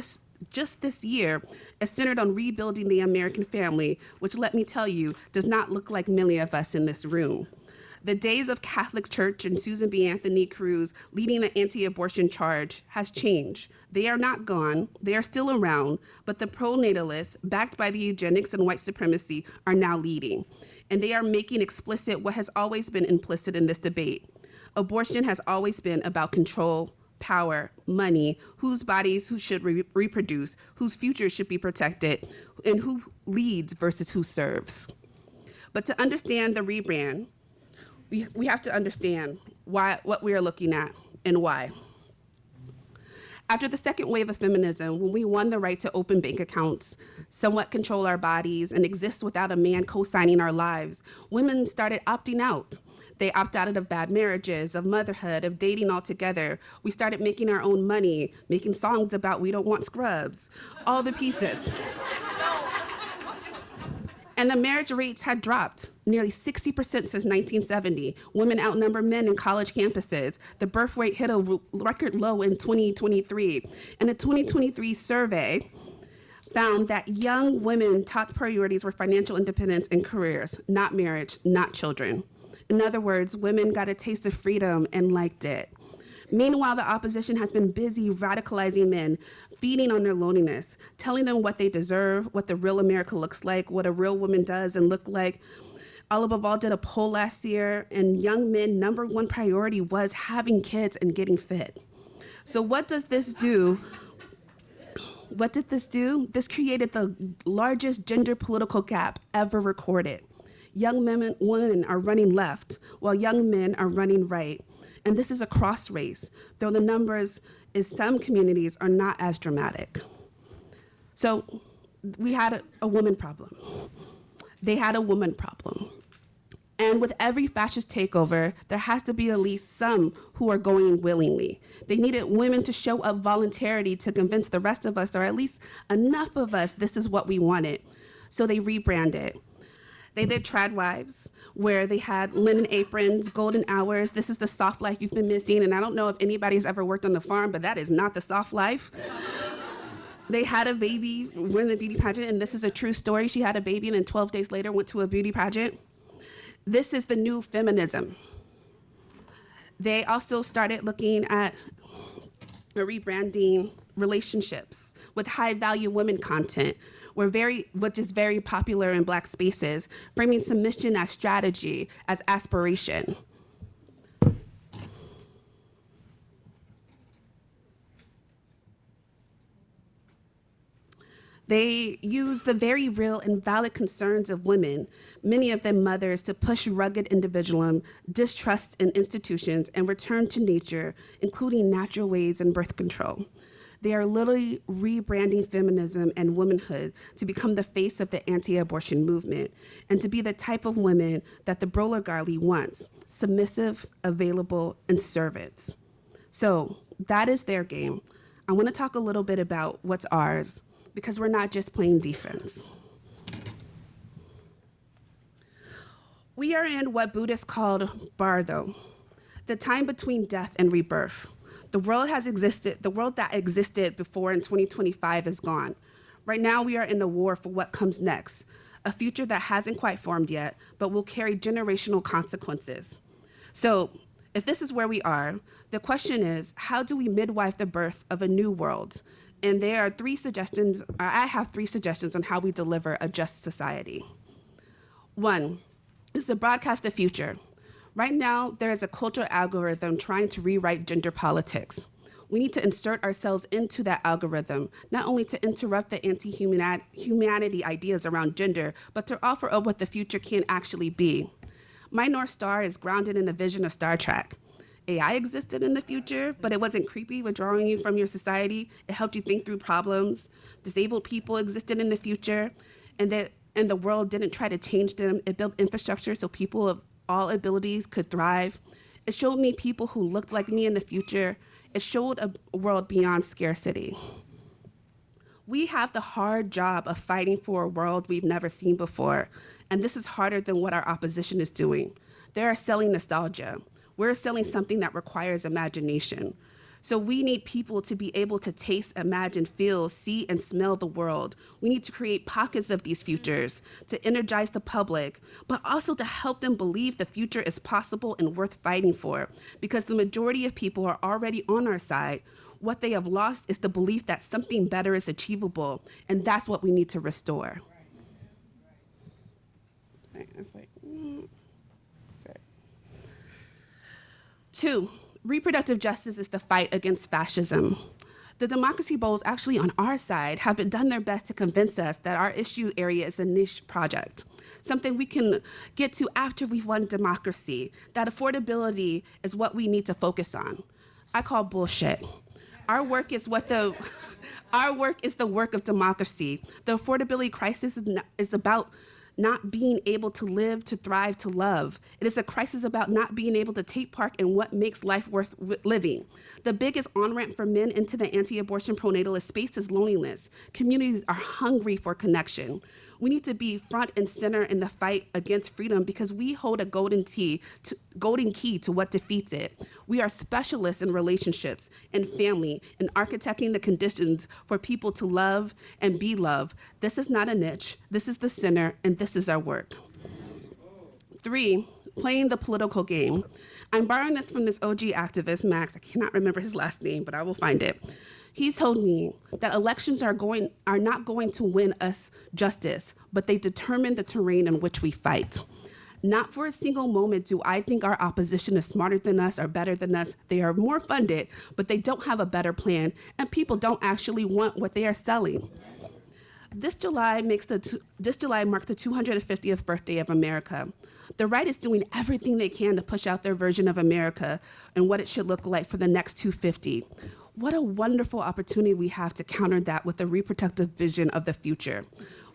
just this year is centered on rebuilding the American family, which, let me tell you, does not look like many of us in this room. The days of Catholic Church and Susan B. Anthony Cruz leading the anti-abortion charge has changed. They are not gone, they are still around, but the pronatalists, backed by the eugenics and white supremacy, are now leading. And they are making explicit what has always been implicit in this debate. Abortion has always been about control, power, money, whose bodies who should reproduce, whose futures should be protected, and who leads versus who serves. But to understand the rebrand, we have to understand what we are looking at and why. After the second wave of feminism, when we won the right to open bank accounts, somewhat control our bodies, and exist without a man co-signing our lives, women started opting out. They opt out of bad marriages, of motherhood, of dating altogether. We started making our own money, making songs about we don't want scrubs, all the pieces. And the marriage rates had dropped nearly 60% since 1970. Women outnumber men in college campuses. The birth rate hit a record low in 2023. In a 2023 survey found that young women top priorities were financial independence and careers, not marriage, not children. In other words, women got a taste of freedom and liked it. Meanwhile, the opposition has been busy radicalizing men, feeding on their loneliness, telling them what they deserve, what the real America looks like, what a real woman does and look like. All Above All did a poll last year, and young men, number one priority was having kids and getting fit. So what does this do? What did this do? This created the largest gender political gap ever recorded. Young women are running left, while young men are running right. And this is a cross race, though the numbers in some communities are not as dramatic. So we had a woman problem. They had a woman problem. And with every fascist takeover, there has to be at least some who are going willingly. They needed women to show up voluntarily to convince the rest of us, or at least enough of us, this is what we wanted. So they rebranded. They did trad wives, where they had linen aprons, golden hours. This is the soft life you've been missing. And I don't know if anybody's ever worked on the farm, but that is not the soft life. They had a baby, went in the beauty pageant, and this is a true story. She had a baby and then 12 days later went to a beauty pageant. This is the new feminism. They also started looking at rebranding relationships with high-value women content, which is very popular in Black spaces, framing submission as strategy, as aspiration. They use the very real and valid concerns of women, many of them mothers, to push rugged individualism, distrust in institutions, and return to nature, including natural ways and birth control. They are literally rebranding feminism and womanhood to become the face of the anti-abortion movement and to be the type of women that the Broligarchy wants, submissive, available, and servants. So that is their game. I want to talk a little bit about what's ours, because we're not just playing defense. We are in what Buddhists called bardo, the time between death and rebirth. The world that existed before in 2025 is gone. Right now, we are in a war for what comes next, a future that hasn't quite formed yet, but will carry generational consequences. So if this is where we are, the question is, how do we midwife the birth of a new world? And there are I have three suggestions on how we deliver a just society. One is to broadcast the future. Right now, there is a cultural algorithm trying to rewrite gender politics. We need to insert ourselves into that algorithm, not only to interrupt the anti-humanity ideas around gender, but to offer up what the future can actually be. My North Star is grounded in a vision of Star Trek. AI existed in the future, but it wasn't creepy withdrawing you from your society. It helped you think through problems. Disabled people existed in the future, and the world didn't try to change them. It built infrastructure so people of all abilities could thrive. It showed me people who looked like me in the future. It showed a world beyond scarcity. We have the hard job of fighting for a world we've never seen before, and this is harder than what our opposition is doing. They are selling nostalgia. We're selling something that requires imagination. So we need people to be able to taste, imagine, feel, see, and smell the world. We need to create pockets of these futures to energize the public, but also to help them believe the future is possible and worth fighting for, because the majority of people are already on our side. What they have lost is the belief that something better is achievable, and that's what we need to restore. It's like, sorry. 2, reproductive justice is the fight against fascism. The democracy bowls actually on our side have done their best to convince us that our issue area is a niche project, something we can get to after we've won democracy, that affordability is what we need to focus on. I call bullshit. Our work is the work of democracy. The affordability crisis is about not being able to live, to thrive, to love. It is a crisis about not being able to take part in what makes life worth living. The biggest on-ramp for men into the anti-abortion pronatalist space is loneliness. Communities are hungry for connection. We need to be front and center in the fight against freedom because we hold a golden key to what defeats it. We are specialists in relationships and family and architecting the conditions for people to love and be loved. This is not a niche. This is the center, and this is our work. 3, playing the political game. I'm borrowing this from this OG activist, Max. I cannot remember his last name, but I will find it. He told me that elections are not going to win us justice, but they determine the terrain in which we fight. Not for a single moment do I think our opposition is smarter than us or better than us. They are more funded, but they don't have a better plan, and people don't actually want what they are selling. This July marks the 250th birthday of America. The right is doing everything they can to push out their version of America and what it should look like for the next 250. What a wonderful opportunity we have to counter that with a reproductive vision of the future,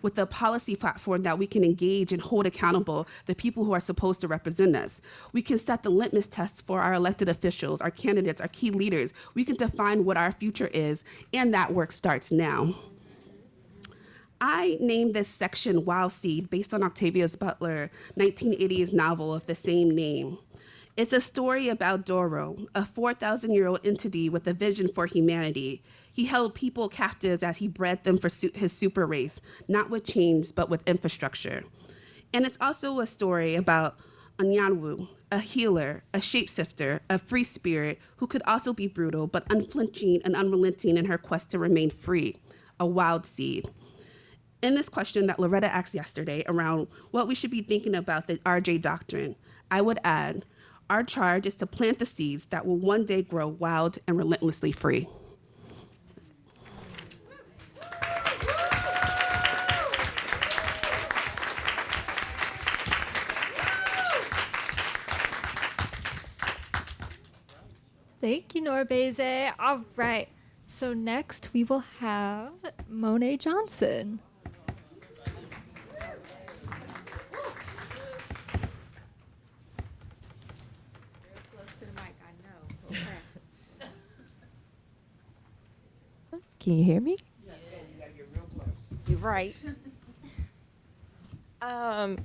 with a policy platform that we can engage and hold accountable the people who are supposed to represent us. We can set the litmus tests for our elected officials, our candidates, our key leaders. We can define what our future is, and that work starts now. I named this section Wild Seed based on Octavia Butler's 1980s novel of the same name. It's a story about Doro, a 4,000-year-old entity with a vision for humanity. He held people captives as he bred them for his super race, not with chains, but with infrastructure. And it's also a story about Anyanwu, a healer, a shapeshifter, a free spirit who could also be brutal, but unflinching and unrelenting in her quest to remain free, a wild seed. In this question that Loretta asked yesterday around what we should be thinking about the RJ doctrine, I would add, our charge is to plant the seeds that will one day grow wild and relentlessly free. Thank you, Nourbese. All right. So next we will have Monet Johnson. Can you hear me? Yes. You gotta get real close. You're right.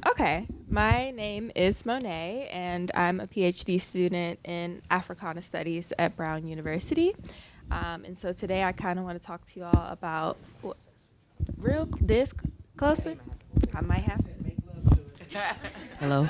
Okay, my name is Monet, and I'm a PhD student in Africana Studies at Brown University. And so today I kind of want to talk to you all about closer. I might have to. Hello.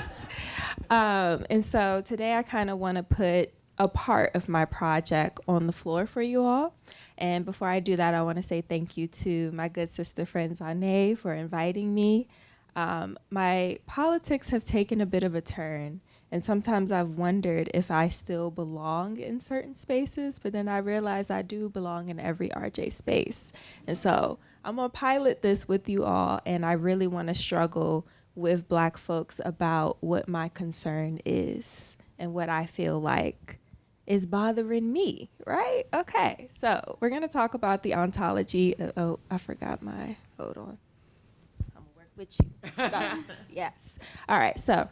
And so today I kind of want to put a part of my project on the floor for you all. And before I do that, I want to say thank you to my good sister friend Dána-Ain for inviting me. My politics have taken a bit of a turn, and sometimes I've wondered if I still belong in certain spaces, but then I realized I do belong in every RJ space. And so I'm gonna pilot this with you all, and I really want to struggle with Black folks about what my concern is and what I feel like is bothering me, right? Okay, so we're gonna talk about the ontology. Oh, I forgot my, hold on. I'm gonna work with you. Yes. All right, so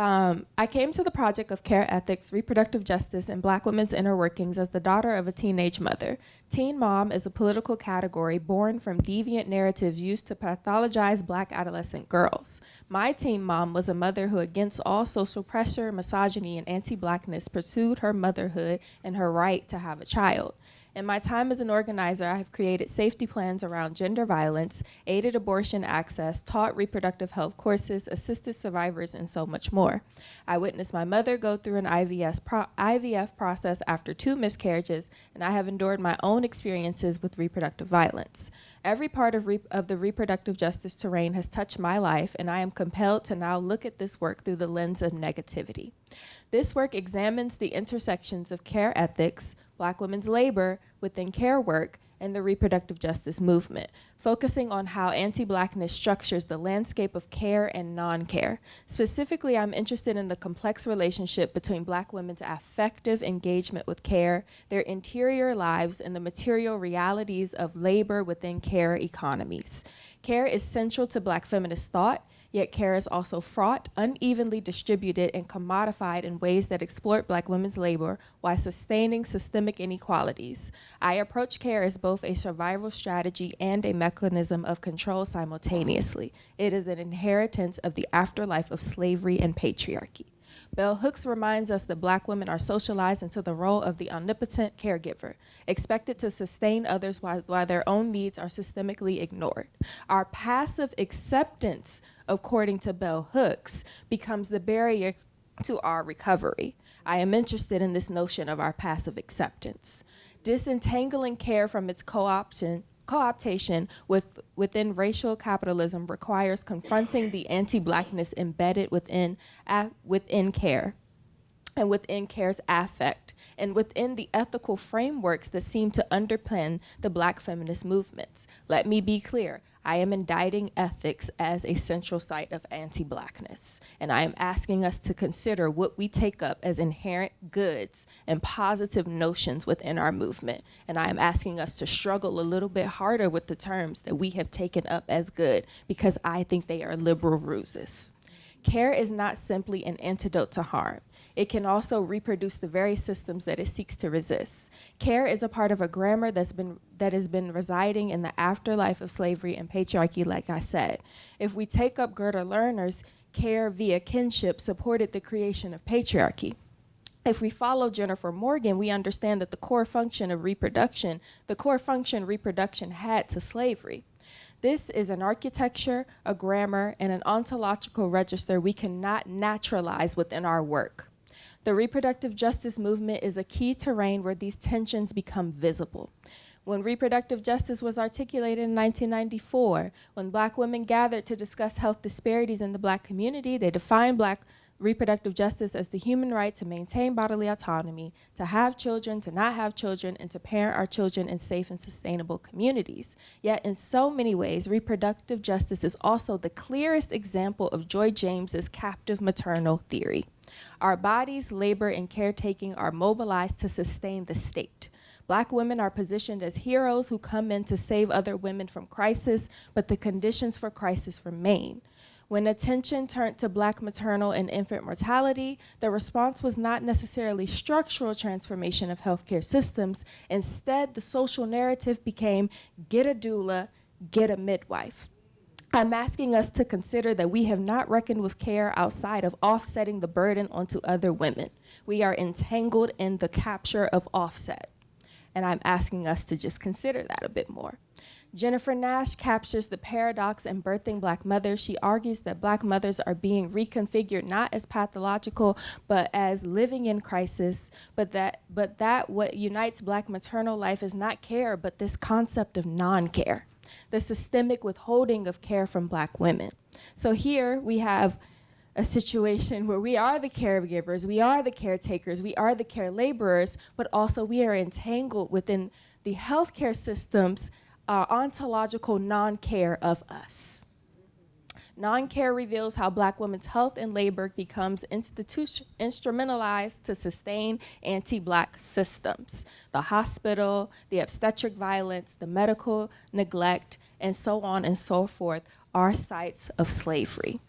I came to the project of care ethics, reproductive justice, and Black women's inner workings as the daughter of a teenage mother. Teen mom is a political category born from deviant narratives used to pathologize Black adolescent girls. My teen mom was a mother who, against all social pressure, misogyny, and anti-Blackness, pursued her motherhood and her right to have a child. In my time as an organizer, I have created safety plans around gender violence, aided abortion access, taught reproductive health courses, assisted survivors, and so much more. I witnessed my mother go through an IVF process after 2 miscarriages, and I have endured my own experiences with reproductive violence. Every part of the reproductive justice terrain has touched my life, and I am compelled to now look at this work through the lens of negativity. This work examines the intersections of care ethics, Black women's labor within care work, and the reproductive justice movement, focusing on how anti-Blackness structures the landscape of care and non-care. Specifically, I'm interested in the complex relationship between Black women's affective engagement with care, their interior lives, and the material realities of labor within care economies. Care is central to Black feminist thought. yet care is also fraught, unevenly distributed, and commodified in ways that exploit Black women's labor while sustaining systemic inequalities. I approach care as both a survival strategy and a mechanism of control simultaneously. It is an inheritance of the afterlife of slavery and patriarchy. Bell Hooks reminds us that Black women are socialized into the role of the omnipotent caregiver, expected to sustain others while their own needs are systemically ignored. Our passive acceptance, according to Bell Hooks, becomes the barrier to our recovery. I am interested in this notion of our passive acceptance. Disentangling care from its co-optation within racial capitalism requires confronting the anti-Blackness embedded within care and within care's affect and within the ethical frameworks that seem to underpin the Black feminist movements. Let me be clear. I am indicting ethics as a central site of anti-Blackness, and I am asking us to consider what we take up as inherent goods and positive notions within our movement, and I am asking us to struggle a little bit harder with the terms that we have taken up as good, because I think they are liberal ruses. Care is not simply an antidote to harm. It can also reproduce the very systems that it seeks to resist. Care is a part of a grammar that has been residing in the afterlife of slavery and patriarchy, like I said. If we take up Gerda Lerner's care via kinship supported the creation of patriarchy. If we follow Jennifer Morgan, we understand that the core function reproduction had to slavery. This is an architecture, a grammar, and an ontological register we cannot naturalize within our work. The reproductive justice movement is a key terrain where these tensions become visible. When reproductive justice was articulated in 1994, when Black women gathered to discuss health disparities in the Black community, they defined Black reproductive justice as the human right to maintain bodily autonomy, to have children, to not have children, and to parent our children in safe and sustainable communities. Yet in so many ways, reproductive justice is also the clearest example of Joy James's captive maternal theory. Our bodies, labor, and caretaking are mobilized to sustain the state. Black women are positioned as heroes who come in to save other women from crisis, but the conditions for crisis remain. When attention turned to Black maternal and infant mortality, the response was not necessarily structural transformation of healthcare systems. Instead, the social narrative became get a doula, get a midwife. I'm asking us to consider that we have not reckoned with care outside of offsetting the burden onto other women. We are entangled in the capture of offset. And I'm asking us to just consider that a bit more. Jennifer Nash captures the paradox in Birthing Black Mothers. She argues that Black mothers are being reconfigured not as pathological, but as living in crisis, but that what unites Black maternal life is not care, but this concept of non-care, the systemic withholding of care from Black women. So here we have a situation where we are the caregivers, we are the caretakers, we are the care laborers, but also we are entangled within the healthcare systems ontological non-care of us. Non-care reveals how Black women's health and labor becomes instrumentalized to sustain anti-Black systems. The hospital, the obstetric violence, the medical neglect, and so on and so forth are sites of slavery.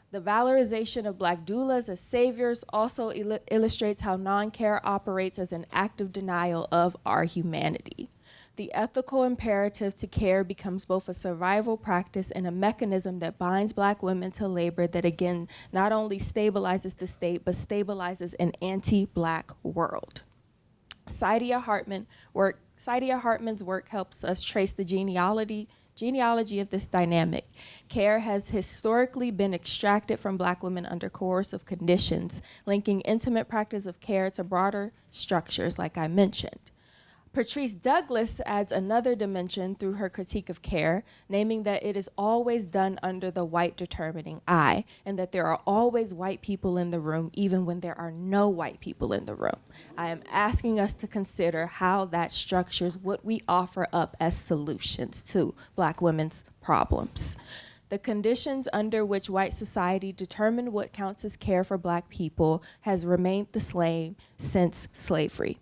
The valorization of Black doulas as saviors also illustrates how non-care operates as an active denial of our humanity. The ethical imperative to care becomes both a survival practice and a mechanism that binds Black women to labor that, again, not only stabilizes the state, but stabilizes an anti-Black world. Saidiya Hartman's work helps us trace the genealogy of this dynamic. Care has historically been extracted from Black women under coercive conditions, linking intimate practice of care to broader structures, like I mentioned. Patrice Douglas adds another dimension through her critique of care, naming that it is always done under the white determining eye, and that there are always white people in the room, even when there are no white people in the room. I am asking us to consider how that structures what we offer up as solutions to Black women's problems. The conditions under which white society determined what counts as care for Black people has remained the same since slavery.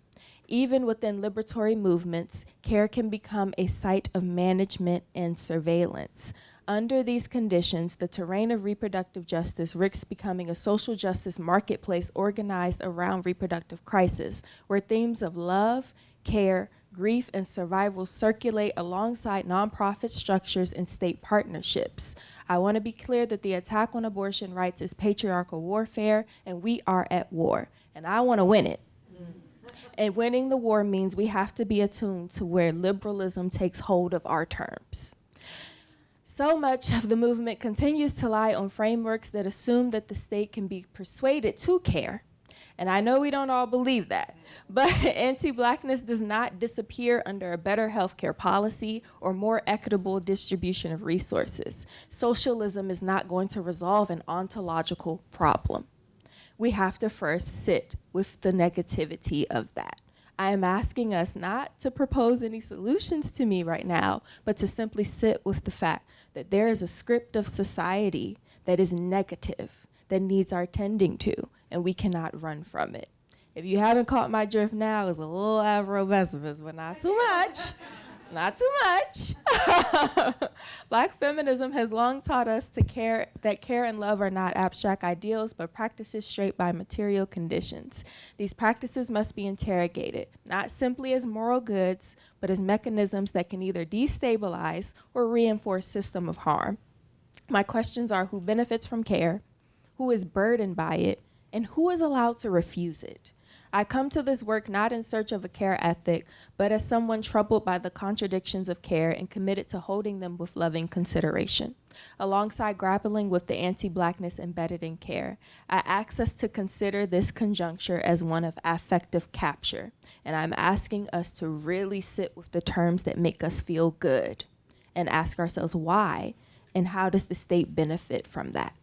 Even within liberatory movements, care can become a site of management and surveillance. Under these conditions, the terrain of reproductive justice risks becoming a social justice marketplace organized around reproductive crisis, where themes of love, care, grief, and survival circulate alongside nonprofit structures and state partnerships. I want to be clear that the attack on abortion rights is patriarchal warfare, and we are at war, and I want to win it. And winning the war means we have to be attuned to where liberalism takes hold of our terms. So much of the movement continues to lie on frameworks that assume that the state can be persuaded to care. And I know we don't all believe that, but anti-Blackness does not disappear under a better healthcare policy or more equitable distribution of resources. Socialism is not going to resolve an ontological problem. We have to first sit with the negativity of that. I am asking us not to propose any solutions to me right now, but to simply sit with the fact that there is a script of society that is negative, that needs our tending to, and we cannot run from it. If you haven't caught my drift now, it's a little Afro-pessimism, but not too much. Not too much. Black feminism has long taught us that care and love are not abstract ideals, but practices shaped by material conditions. These practices must be interrogated, not simply as moral goods, but as mechanisms that can either destabilize or reinforce system of harm. My questions are: who benefits from care, who is burdened by it, and who is allowed to refuse it? I come to this work not in search of a care ethic, but as someone troubled by the contradictions of care and committed to holding them with loving consideration. Alongside grappling with the anti-Blackness embedded in care, I ask us to consider this conjuncture as one of affective capture, and I'm asking us to really sit with the terms that make us feel good and ask ourselves why and how does the state benefit from that.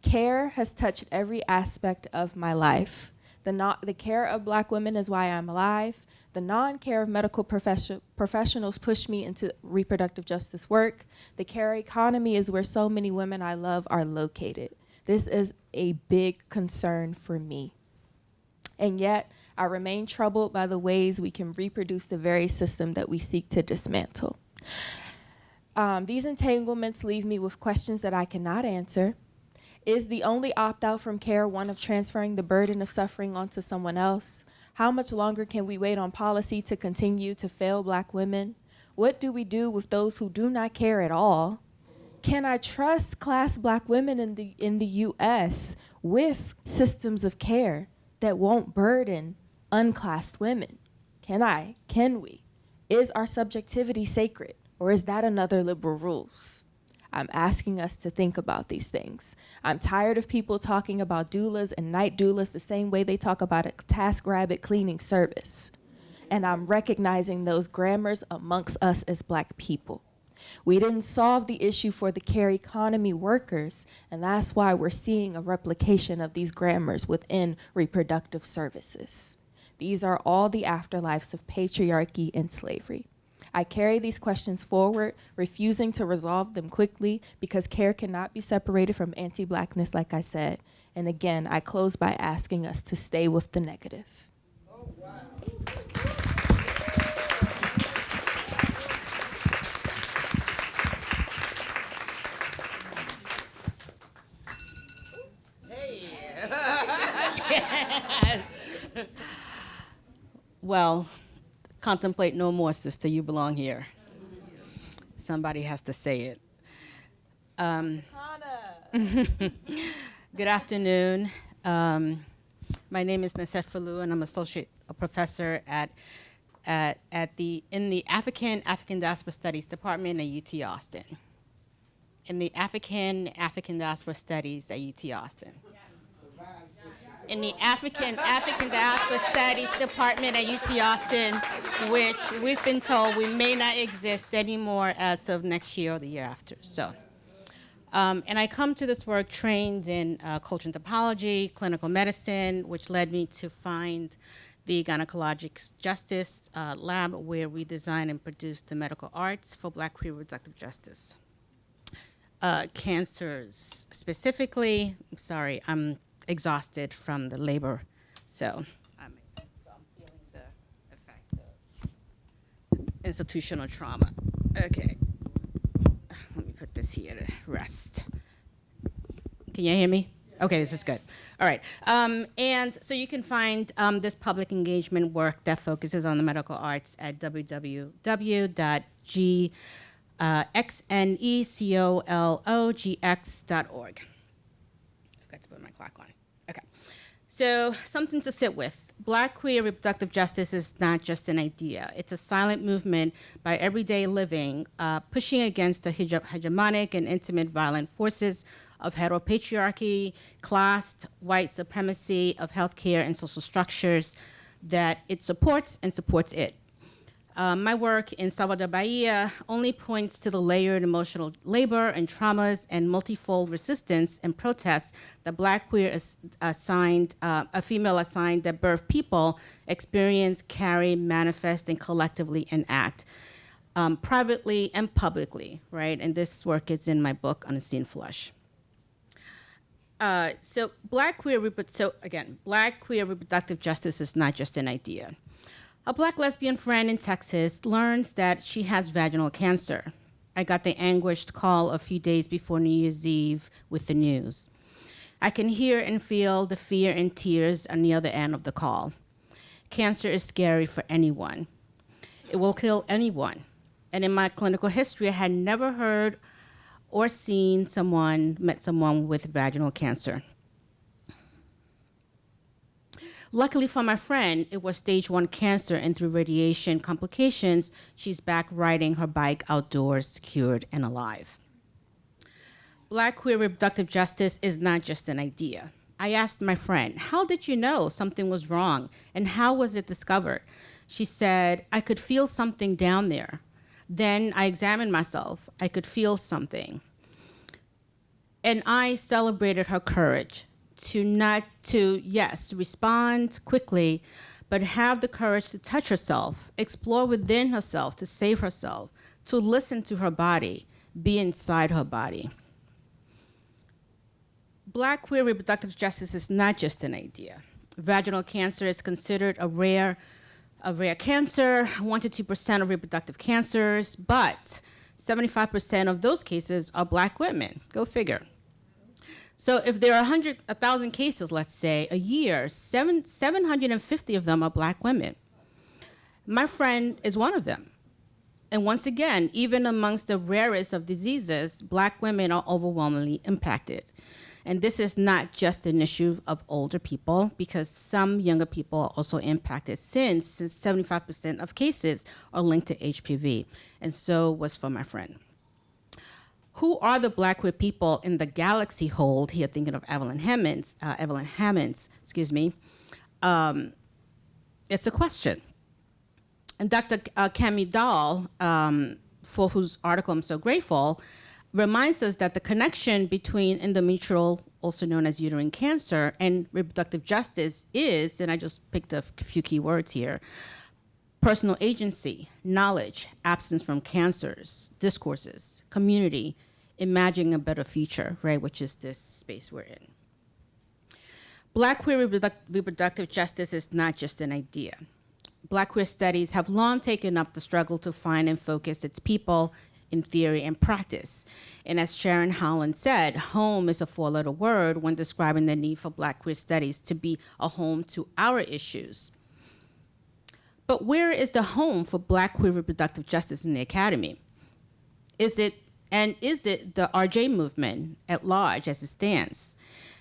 Care has touched every aspect of my life. The care of Black women is why I'm alive. The non-care of medical professionals push me into reproductive justice work. The care economy is where so many women I love are located. This is a big concern for me. And yet, I remain troubled by the ways we can reproduce the very system that we seek to dismantle. These entanglements leave me with questions that I cannot answer. Is the only opt-out from care one of transferring the burden of suffering onto someone else? How much longer can we wait on policy to continue to fail Black women? What do we do with those who do not care at all? Can I trust class Black women in the U.S. with systems of care that won't burden unclassed women? Can we? Is our subjectivity sacred, or is that another liberal rules? I'm asking us to think about these things. I'm tired of people talking about doulas and night doulas the same way they talk about a TaskRabbit cleaning service. And I'm recognizing those grammars amongst us as Black people. We didn't solve the issue for the care economy workers, and that's why we're seeing a replication of these grammars within reproductive services. These are all the afterlives of patriarchy and slavery. I carry these questions forward, refusing to resolve them quickly because care cannot be separated from anti-Blackness, like I said. And again, I close by asking us to stay with the negative. Oh, wow. Yes. Well, contemplate no more, sister. You belong here. Somebody has to say it. Good afternoon. My name is Maurissette Falou, and I'm associate professor in the African Diaspora Studies Department at UT Austin. In the African Diaspora Studies at UT Austin. In the African Diaspora Studies Department at UT Austin, which we've been told we may not exist anymore as of next year or the year after. So, and I come to this work trained in culture anthropology, clinical medicine, which led me to find the Gynecologic Justice Lab, where we design and produce the medical arts for Black reproductive justice. Cancers specifically, I'm sorry, I'm exhausted from the labor, so I'm feeling the effect of institutional trauma. Okay, let me put this is here to rest. Can you hear me? Okay, this is good. All right. And so you can find this public engagement work that focuses on the medical arts at www.xnecologx.org. Forgot to put my clock on. Okay. So something to sit with. Black queer reproductive justice is not just an idea. It's a silent movement by everyday living, pushing against the hegemonic and intimate violent forces of heteropatriarchy, class, white supremacy, of healthcare and social structures that it supports and supports it. My work in Salvador Bahia only points to the layered emotional labor and traumas and multifold resistance and protests that Black queer assigned, a female assigned that birth people experience, carry, manifest, and collectively enact, privately and publicly, right? And this work is in my book, Unseen Flush. So Black queer reproductive justice is not just an idea. A Black lesbian friend in Texas learns that she has vaginal cancer. I got the anguished call a few days before New Year's Eve with the news. I can hear and feel the fear and tears on the other end of the call. Cancer is scary for anyone. It will kill anyone. And in my clinical history, I had never heard or met someone with vaginal cancer. Luckily for my friend, it was stage 1 cancer, and through radiation complications, she's back riding her bike outdoors, cured and alive. Black queer reproductive justice is not just an idea. I asked my friend, how did you know something was wrong, and how was it discovered? She said, I could feel something down there. Then I examined myself. I could feel something. And I celebrated her courage to respond quickly, but have the courage to touch herself, explore within herself to save herself, to listen to her body, be inside her body. Black queer reproductive justice is not just an idea. Vaginal cancer is considered a rare cancer, 1 to 2% of reproductive cancers, but 75% of those cases are Black women. Go figure. So if there are 1,000 cases, let's say, a year, 750 of them are Black women. My friend is one of them. And once again, even amongst the rarest of diseases, Black women are overwhelmingly impacted. And this is not just an issue of older people, because some younger people are also impacted, since 75% of cases are linked to HPV. And so was for my friend. Who are the Black queer people in the galaxy hold? Here, thinking of Evelyn Hammonds, it's a question. And Dr. Cami Dahl, for whose article I'm so grateful, reminds us that the connection between endometrial, also known as uterine cancer, and reproductive justice is, and I just picked a few key words here, personal agency, knowledge, absence from cancers, discourses, community, imagining a better future, right, which is this space we're in. Black queer reproductive justice is not just an idea. Black queer studies have long taken up the struggle to find and focus its people in theory and practice. And as Sharon Howland said, home is a 4-letter word when describing the need for Black queer studies to be a home to our issues. But where is the home for Black queer reproductive justice in the academy? Is it the RJ movement at large as it stands?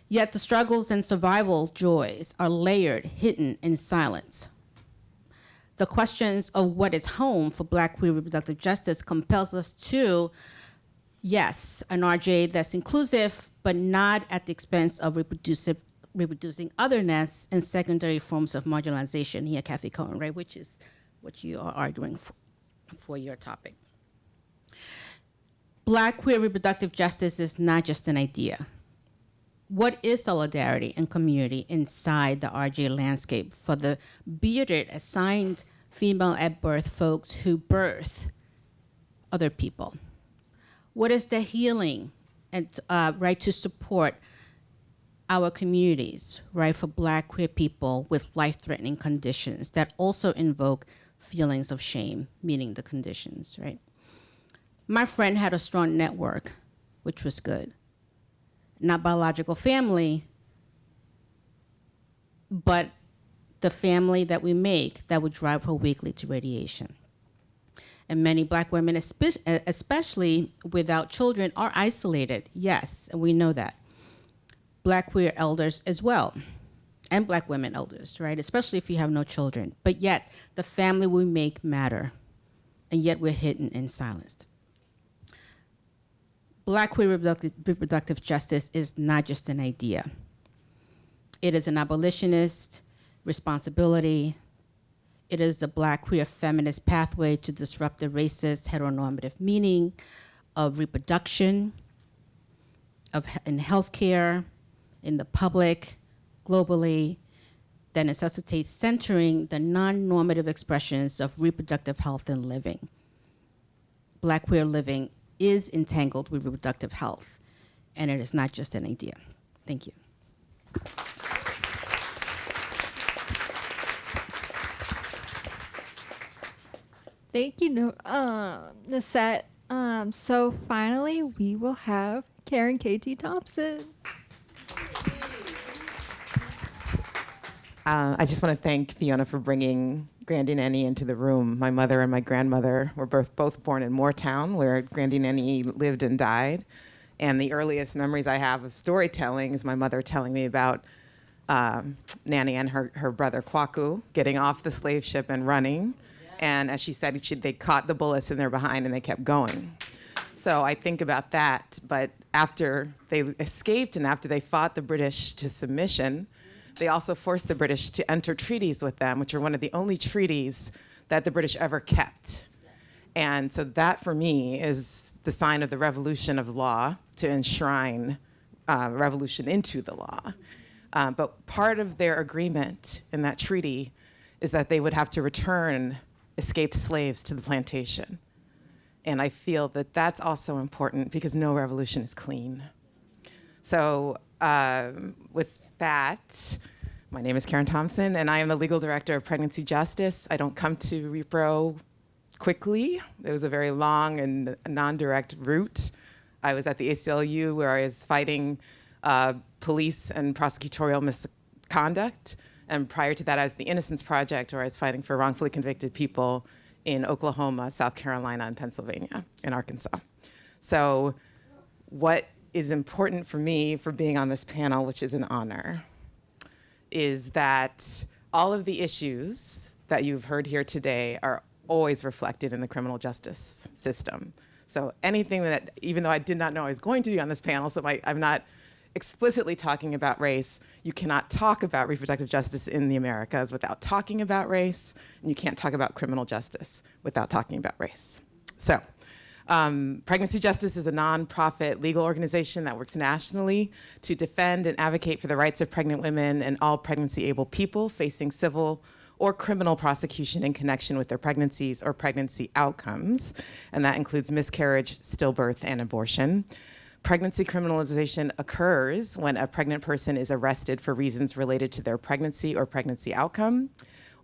Yet the struggles and survival joys are layered, hidden, in silence. The questions of what is home for Black queer reproductive justice compels us to, yes, an RJ that's inclusive, but not at the expense of reproducing otherness and secondary forms of marginalization. Here, Kathy Cohen, right, which is what you are arguing for your topic. Black queer reproductive justice is not just an idea. What is solidarity and community inside the RJ landscape for the bearded, assigned female at birth folks who birth other people? What is the healing and right to support our communities, right, for Black queer people with life-threatening conditions that also invoke feelings of shame, meaning the conditions, right? My friend had a strong network which was good. Not biological family, but the family that we make that would drive her weekly to radiation. And many Black women, especially without children, are isolated. Yes, and we know that. Black queer elders as well, and Black women elders, right? Especially if you have no children. But yet, the family we make matter, and yet we're hidden and silenced. Black queer reproductive justice is not just an idea. It is an abolitionist responsibility. It is a Black queer feminist pathway to disrupt the racist heteronormative meaning of reproduction, in healthcare, in the public, globally, that necessitates centering the non-normative expressions of reproductive health and living. Black queer living is entangled with reproductive health, and it is not just an idea. Thank you. Thank you, Maurissette. So finally, we will have Karen K.T. Thompson. I just want to thank Fiona for bringing Grandy Nanny into the room. My mother and my grandmother were both born in Moortown, where Grandy Nanny lived and died. And the earliest memories I have of storytelling is my mother telling me about Nanny and her brother Kwaku getting off the slave ship and running. And as she said, they caught the bullets in their behind and they kept going. So I think about that. But after they escaped and after they fought the British to submission, they also forced the British to enter treaties with them, which are one of the only treaties that the British ever kept. And so that, for me, is the sign of the revolution of law, to enshrine revolution into the law. But part of their agreement in that treaty is that they would have to return escaped slaves to the plantation. And I feel that that's also important because no revolution is clean. So with that, my name is Karen Thompson, and I am the legal director of Pregnancy Justice. I don't come to Repro quickly. It was a very long and non-direct route. I was at the ACLU where I was fighting police and prosecutorial misconduct. And prior to that, I was the Innocence Project, where I was fighting for wrongfully convicted people in Oklahoma, South Carolina, and Pennsylvania, and Arkansas. So what is important for me for being on this panel, which is an honor, is that all of the issues that you've heard here today are always reflected in the criminal justice system. So anything that, even though I did not know I was going to be on this panel, so I'm not explicitly talking about race, you cannot talk about reproductive justice in the Americas without talking about race, and you can't talk about criminal justice without talking about race. So Pregnancy Justice is a nonprofit legal organization that works nationally to defend and advocate for the rights of pregnant women and all pregnancy-able people facing civil or criminal prosecution in connection with their pregnancies or pregnancy outcomes, and that includes miscarriage, stillbirth, and abortion. Pregnancy criminalization occurs when a pregnant person is arrested for reasons related to their pregnancy or pregnancy outcome,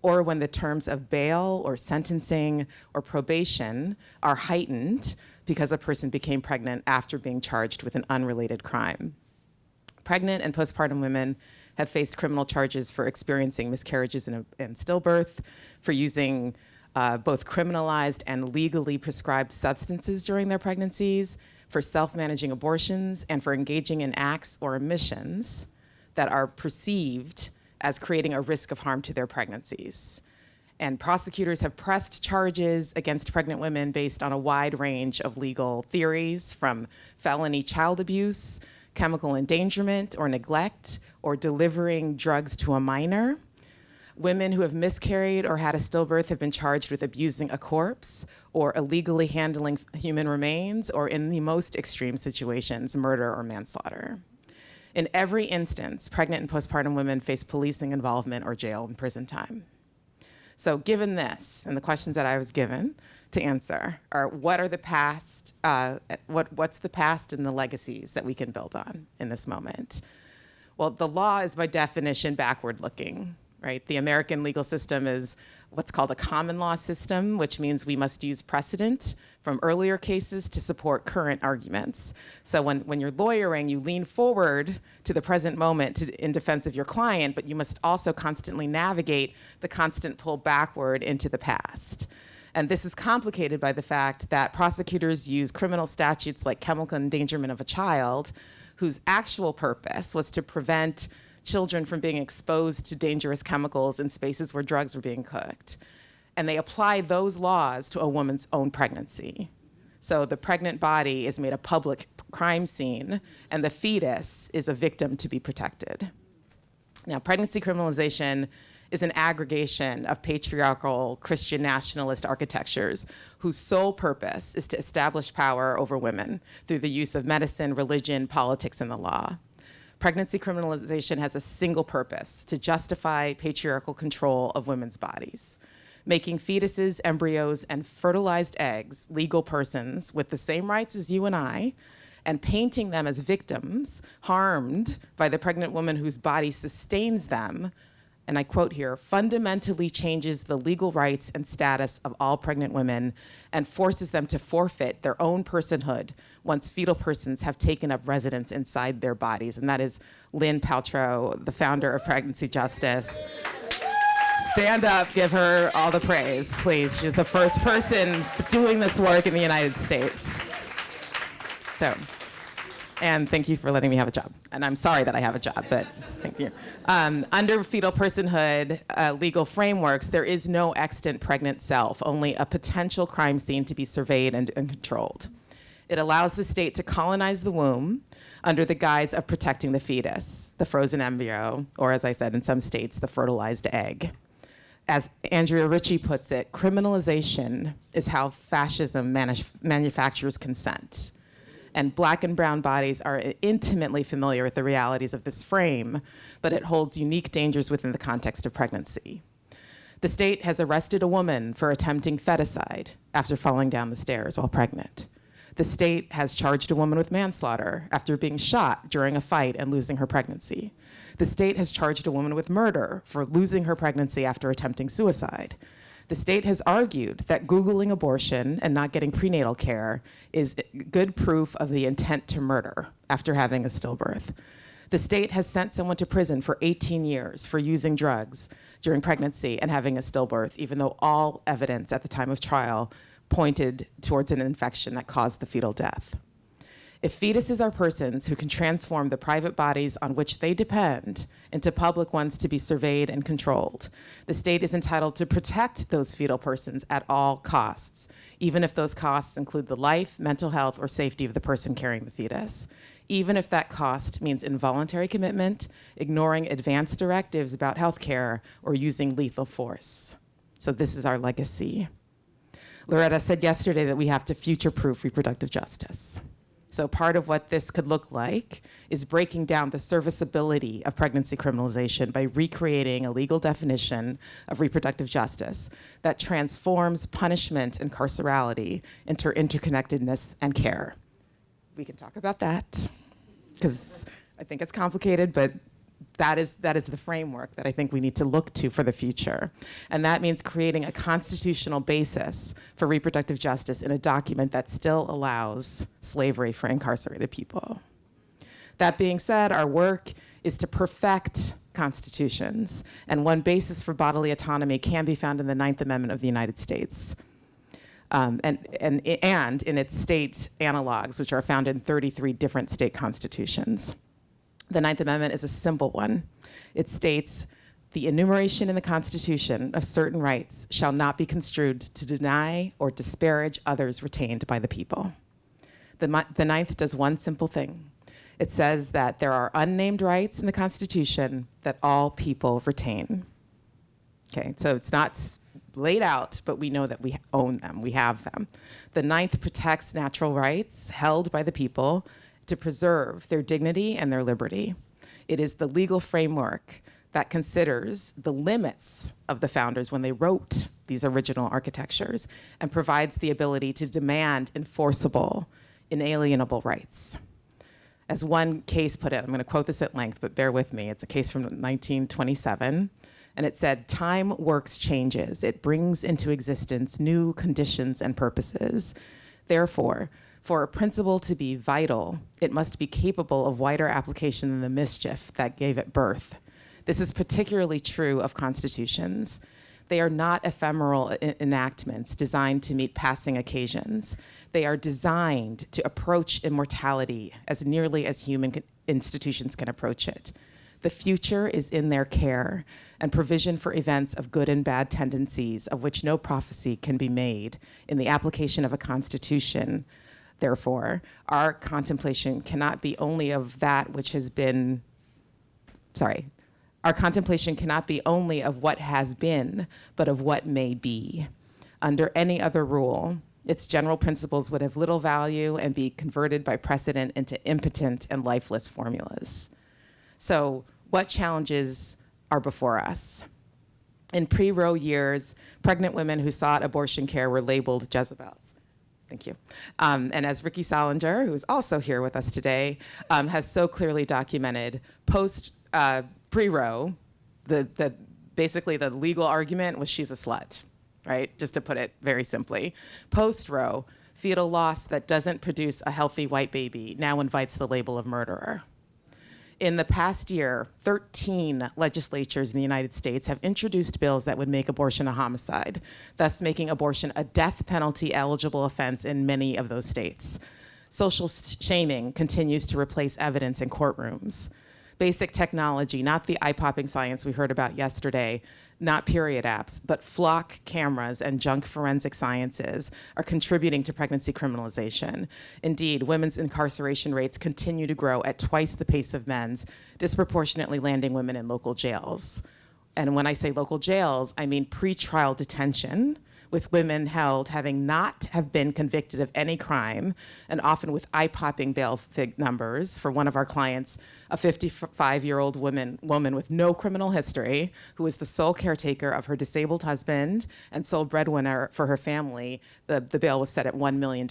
or when the terms of bail or sentencing or probation are heightened because a person became pregnant after being charged with an unrelated crime. Pregnant and postpartum women have faced criminal charges for experiencing miscarriages and stillbirth, for using both criminalized and legally prescribed substances during their pregnancies, for self-managing abortions, and for engaging in acts or omissions that are perceived as creating a risk of harm to their pregnancies. And prosecutors have pressed charges against pregnant women based on a wide range of legal theories, from felony child abuse, chemical endangerment or neglect, or delivering drugs to a minor. Women who have miscarried or had a stillbirth have been charged with abusing a corpse or illegally handling human remains, or in the most extreme situations, murder or manslaughter. In every instance, pregnant and postpartum women face policing involvement or jail and prison time. So given this, and the questions that I was given to answer are, what are the past, what's the past and the legacies that we can build on in this moment? Well, the law is by definition backward looking, right? The American legal system is what's called a common law system, which means we must use precedent from earlier cases to support current arguments. So when you're lawyering, you lean forward to the present moment in defense of your client, but you must also constantly navigate the constant pull backward into the past. And this is complicated by the fact that prosecutors use criminal statutes like chemical endangerment of a child, whose actual purpose was to prevent children from being exposed to dangerous chemicals in spaces where drugs were being cooked. And they apply those laws to a woman's own pregnancy. So the pregnant body is made a public crime scene, and the fetus is a victim to be protected. Now, pregnancy criminalization is an aggregation of patriarchal Christian nationalist architectures whose sole purpose is to establish power over women through the use of medicine, religion, politics, and the law. Pregnancy criminalization has a single purpose: to justify patriarchal control of women's bodies, making fetuses, embryos, and fertilized eggs legal persons with the same rights as you and I, and painting them as victims harmed by the pregnant woman whose body sustains them, and I quote here, fundamentally changes the legal rights and status of all pregnant women and forces them to forfeit their own personhood once fetal persons have taken up residence inside their bodies. And that is Lynn Paltrow, the founder of Pregnancy Justice. Stand up, give her all the praise, please. She's the first person doing this work in the United States. So, and thank you for letting me have a job. And I'm sorry that I have a job, but thank you. Under fetal personhood legal frameworks, there is no extant pregnant self, only a potential crime scene to be surveyed and controlled. It allows the state to colonize the womb under the guise of protecting the fetus, the frozen embryo, or as I said in some states, the fertilized egg. As Andrea Ritchie puts it, criminalization is how fascism manufactures consent. And Black and brown bodies are intimately familiar with the realities of this frame, but it holds unique dangers within the context of pregnancy. The state has arrested a woman for attempting feticide after falling down the stairs while pregnant. The state has charged a woman with manslaughter after being shot during a fight and losing her pregnancy. The state has charged a woman with murder for losing her pregnancy after attempting suicide. The state has argued that Googling abortion and not getting prenatal care is good proof of the intent to murder after having a stillbirth. The state has sent someone to prison for 18 years for using drugs during pregnancy and having a stillbirth, even though all evidence at the time of trial pointed towards an infection that caused the fetal death. If fetuses are persons who can transform the private bodies on which they depend into public ones to be surveyed and controlled, the state is entitled to protect those fetal persons at all costs, even if those costs include the life, mental health, or safety of the person carrying the fetus, even if that cost means involuntary commitment, ignoring advanced directives about healthcare, or using lethal force. So this is our legacy. Loretta said yesterday that we have to future-proof reproductive justice. So part of what this could look like is breaking down the serviceability of pregnancy criminalization by recreating a legal definition of reproductive justice that transforms punishment and carcerality into interconnectedness and care. We can talk about that, because I think it's complicated, but that is the framework that I think we need to look to for the future. And that means creating a constitutional basis for reproductive justice in a document that still allows slavery for incarcerated people. That being said, our work is to perfect constitutions, and one basis for bodily autonomy can be found in the 9th Amendment of the United States, and in its state analogs, which are found in 33 different state constitutions. The 9th Amendment is a simple one. It states, the enumeration in the Constitution of certain rights shall not be construed to deny or disparage others retained by the people. The 9th does one simple thing. It says that there are unnamed rights in the Constitution that all people retain. Okay, so it's not laid out, but we know that we own them, we have them. The 9th protects natural rights held by the people to preserve their dignity and their liberty. It is the legal framework that considers the limits of the founders when they wrote these original architectures and provides the ability to demand enforceable, inalienable rights. As one case put it, I'm going to quote this at length, but bear with me. It's a case from 1927, And it said, time works changes. It brings into existence new conditions and purposes. Therefore, for a principle to be vital, it must be capable of wider application than the mischief that gave it birth. This is particularly true of constitutions. They are not ephemeral enactments designed to meet passing occasions. They are designed to approach immortality as nearly as human institutions can approach it. The future is in their care, and provision for events of good and bad tendencies of which no prophecy can be made in the application of a constitution. Therefore, our contemplation cannot be only of that which has been, our contemplation cannot be only of what has been, but of what may be. Under any other rule, its general principles would have little value and be converted by precedent into impotent and lifeless formulas. So, what challenges are before us? In pre-Roe years, pregnant women who sought abortion care were labeled Jezebels. Thank you. And as Ricky Solinger, who is also here with us today, has so clearly documented, post pre-Roe, basically the legal argument was she's a slut, right? Just to put it very simply. Post-Roe, fetal loss that doesn't produce a healthy white baby now invites the label of murderer. In the past year, 13 legislatures in the United States have introduced bills that would make abortion a homicide, thus making abortion a death penalty eligible offense in many of those states. Social shaming continues to replace evidence in courtrooms. Basic technology, not the eye-popping science we heard about yesterday, not period apps, but flock cameras and junk forensic sciences are contributing to pregnancy criminalization. Indeed, women's incarceration rates continue to grow at twice the pace of men's, disproportionately landing women in local jails. And when I say local jails, I mean pretrial detention, with women held having not have been convicted of any crime, and often with eye-popping bail numbers. For one of our clients, a 55-year-old woman with no criminal history, who was the sole caretaker of her disabled husband and sole breadwinner for her family, the bail was set at $1 million.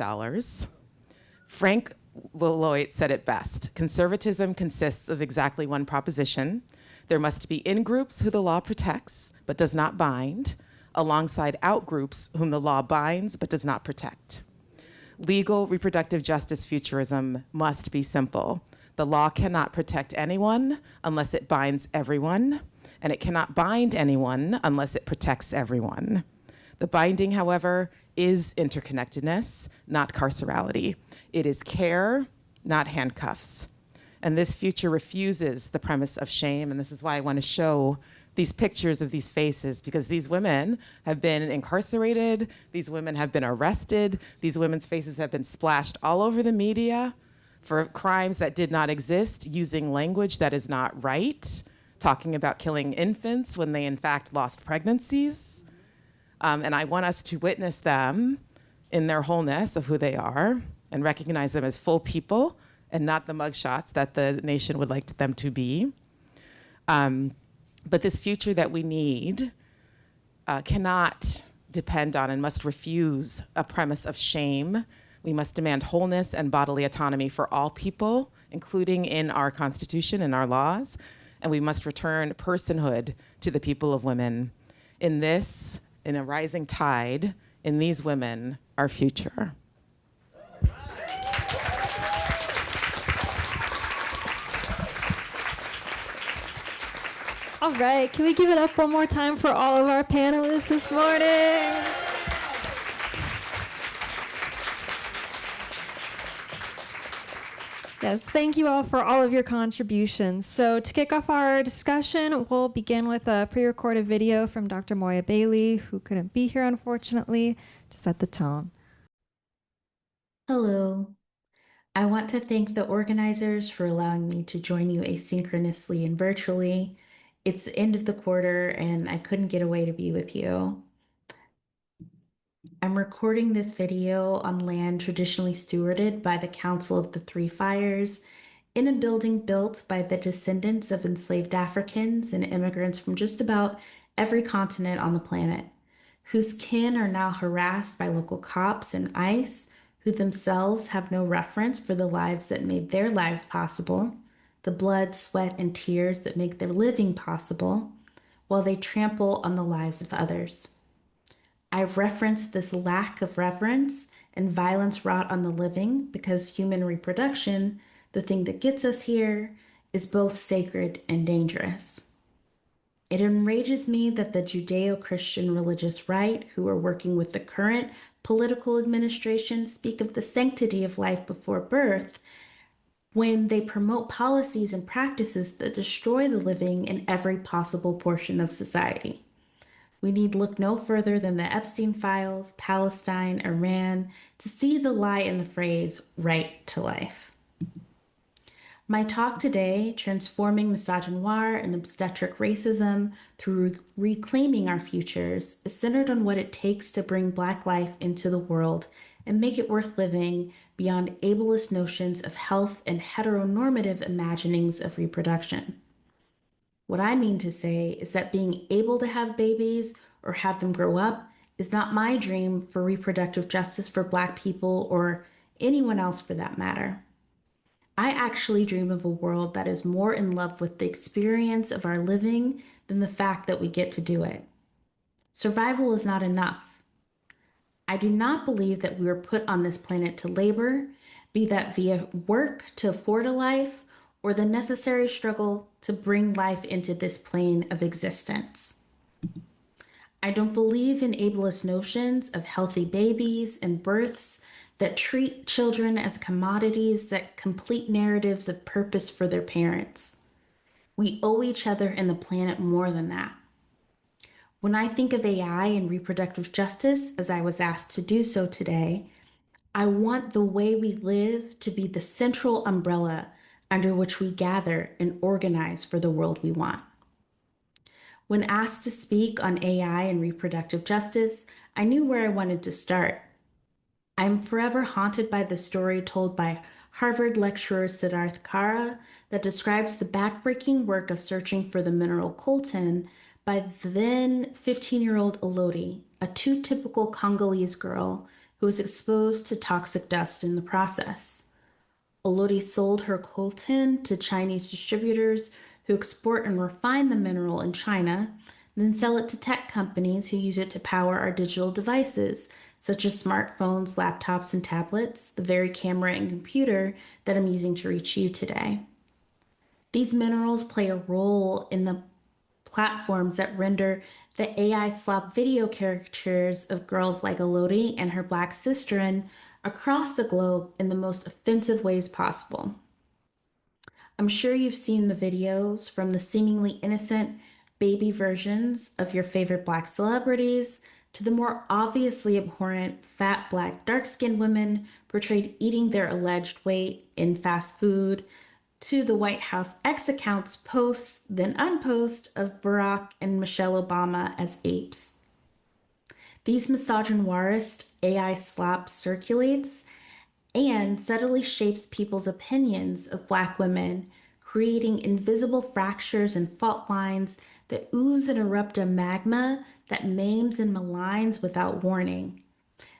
Frank Lloyd said it best: conservatism consists of exactly one proposition. There must be in-groups who the law protects but does not bind, alongside out-groups whom the law binds but does not protect. Legal reproductive justice futurism must be simple. The law cannot protect anyone unless it binds everyone, and it cannot bind anyone unless it protects everyone. The binding, however, is interconnectedness, not carcerality. It is care, not handcuffs. And this future refuses the premise of shame, and this is why I want to show these pictures of these faces, because these women have been incarcerated, these women have been arrested, these women's faces have been splashed all over the media for crimes that did not exist, using language that is not right, talking about killing infants when they in fact lost pregnancies. And I want us to witness them in their wholeness of who they are and recognize them as full people and not the mugshots that the nation would like them to be. But this future that we need cannot depend on and must refuse a premise of shame. We must demand wholeness and bodily autonomy for all people, including in our Constitution and our laws. And we must return personhood to the people of women. In this, in a rising tide, in these women, our future. All right, can we give it up one more time for all of our panelists this morning? Yes, thank you all for all of your contributions. So to kick off our discussion, we'll begin with a pre-recorded video from Dr. Moya Bailey, who couldn't be here, unfortunately, to set the tone. Hello. I want to thank the organizers for allowing me to join you asynchronously and virtually. It's the end of the quarter, and I couldn't get away to be with you. I'm recording this video on land traditionally stewarded by the Council of the Three Fires in a building built by the descendants of enslaved Africans and immigrants from just about every continent on the planet, whose kin are now harassed by local cops and ICE, who themselves have no reference for the lives that made their lives possible, the blood, sweat, and tears that make their living possible, while they trample on the lives of others. I've referenced this lack of reverence and violence wrought on the living because human reproduction, the thing that gets us here, is both sacred and dangerous. It enrages me that the Judeo-Christian religious right, who are working with the current political administration, speak of the sanctity of life before birth when they promote policies and practices that destroy the living in every possible portion of society. We need look no further than the Epstein files, Palestine, Iran, to see the lie in the phrase right to life. My talk today, Transforming Misogynoir and Obstetric Racism Through Reclaiming Our Futures, is centered on what it takes to bring Black life into the world and make it worth living beyond ableist notions of health and heteronormative imaginings of reproduction. What I mean to say is that being able to have babies or have them grow up is not my dream for reproductive justice for Black people or anyone else for that matter. I actually dream of a world that is more in love with the experience of our living than the fact that we get to do it. Survival is not enough. I do not believe that we were put on this planet to labor, be that via work to afford a life or the necessary struggle to bring life into this plane of existence. I don't believe in ableist notions of healthy babies and births that treat children as commodities that complete narratives of purpose for their parents. We owe each other and the planet more than that. When I think of AI and reproductive justice, as I was asked to do so today, I want the way we live to be the central umbrella under which we gather and organize for the world we want. When asked to speak on AI and reproductive justice, I knew where I wanted to start. I'm forever haunted by the story told by Harvard lecturer Siddharth Kara that describes the backbreaking work of searching for the mineral coltan by the then 15-year-old Elodie, a too typical Congolese girl who was exposed to toxic dust in the process. Elodie sold her coltan to Chinese distributors who export and refine the mineral in China, then sell it to tech companies who use it to power our digital devices, such as smartphones, laptops, and tablets, the very camera and computer that I'm using to reach you today. These minerals play a role in the platforms that render the AI slop video caricatures of girls like Elodie and her Black sister across the globe in the most offensive ways possible. I'm sure you've seen the videos from the seemingly innocent baby versions of your favorite Black celebrities to the more obviously abhorrent fat Black dark-skinned women portrayed eating their alleged weight in fast food, to the White House X accounts post, then unpost, of Barack and Michelle Obama as apes. These misogynoirist AI slop circulates and subtly shapes people's opinions of Black women, creating invisible fractures and fault lines that ooze and erupt a magma that maims and maligns without warning,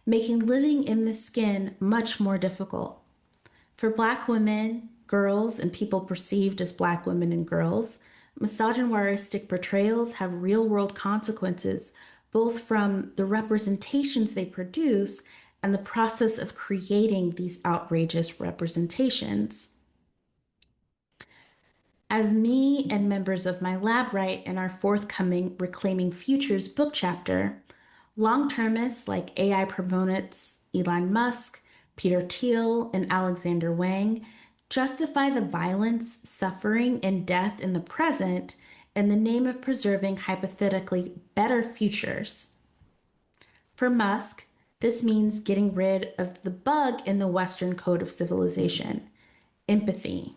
making living in the skin much more difficult. For Black women, girls, and people perceived as Black women and girls, misogynoiristic portrayals have real-world consequences, both from the representations they produce and the process of creating these outrageous representations. As me and members of my lab write in our forthcoming Reclaiming Futures book chapter, long-termists like AI proponents Elon Musk, Peter Thiel, and Alexander Wang justify the violence, suffering, and death in the present in the name of preserving hypothetically better futures. For Musk, this means getting rid of the bug in the Western code of civilization, empathy.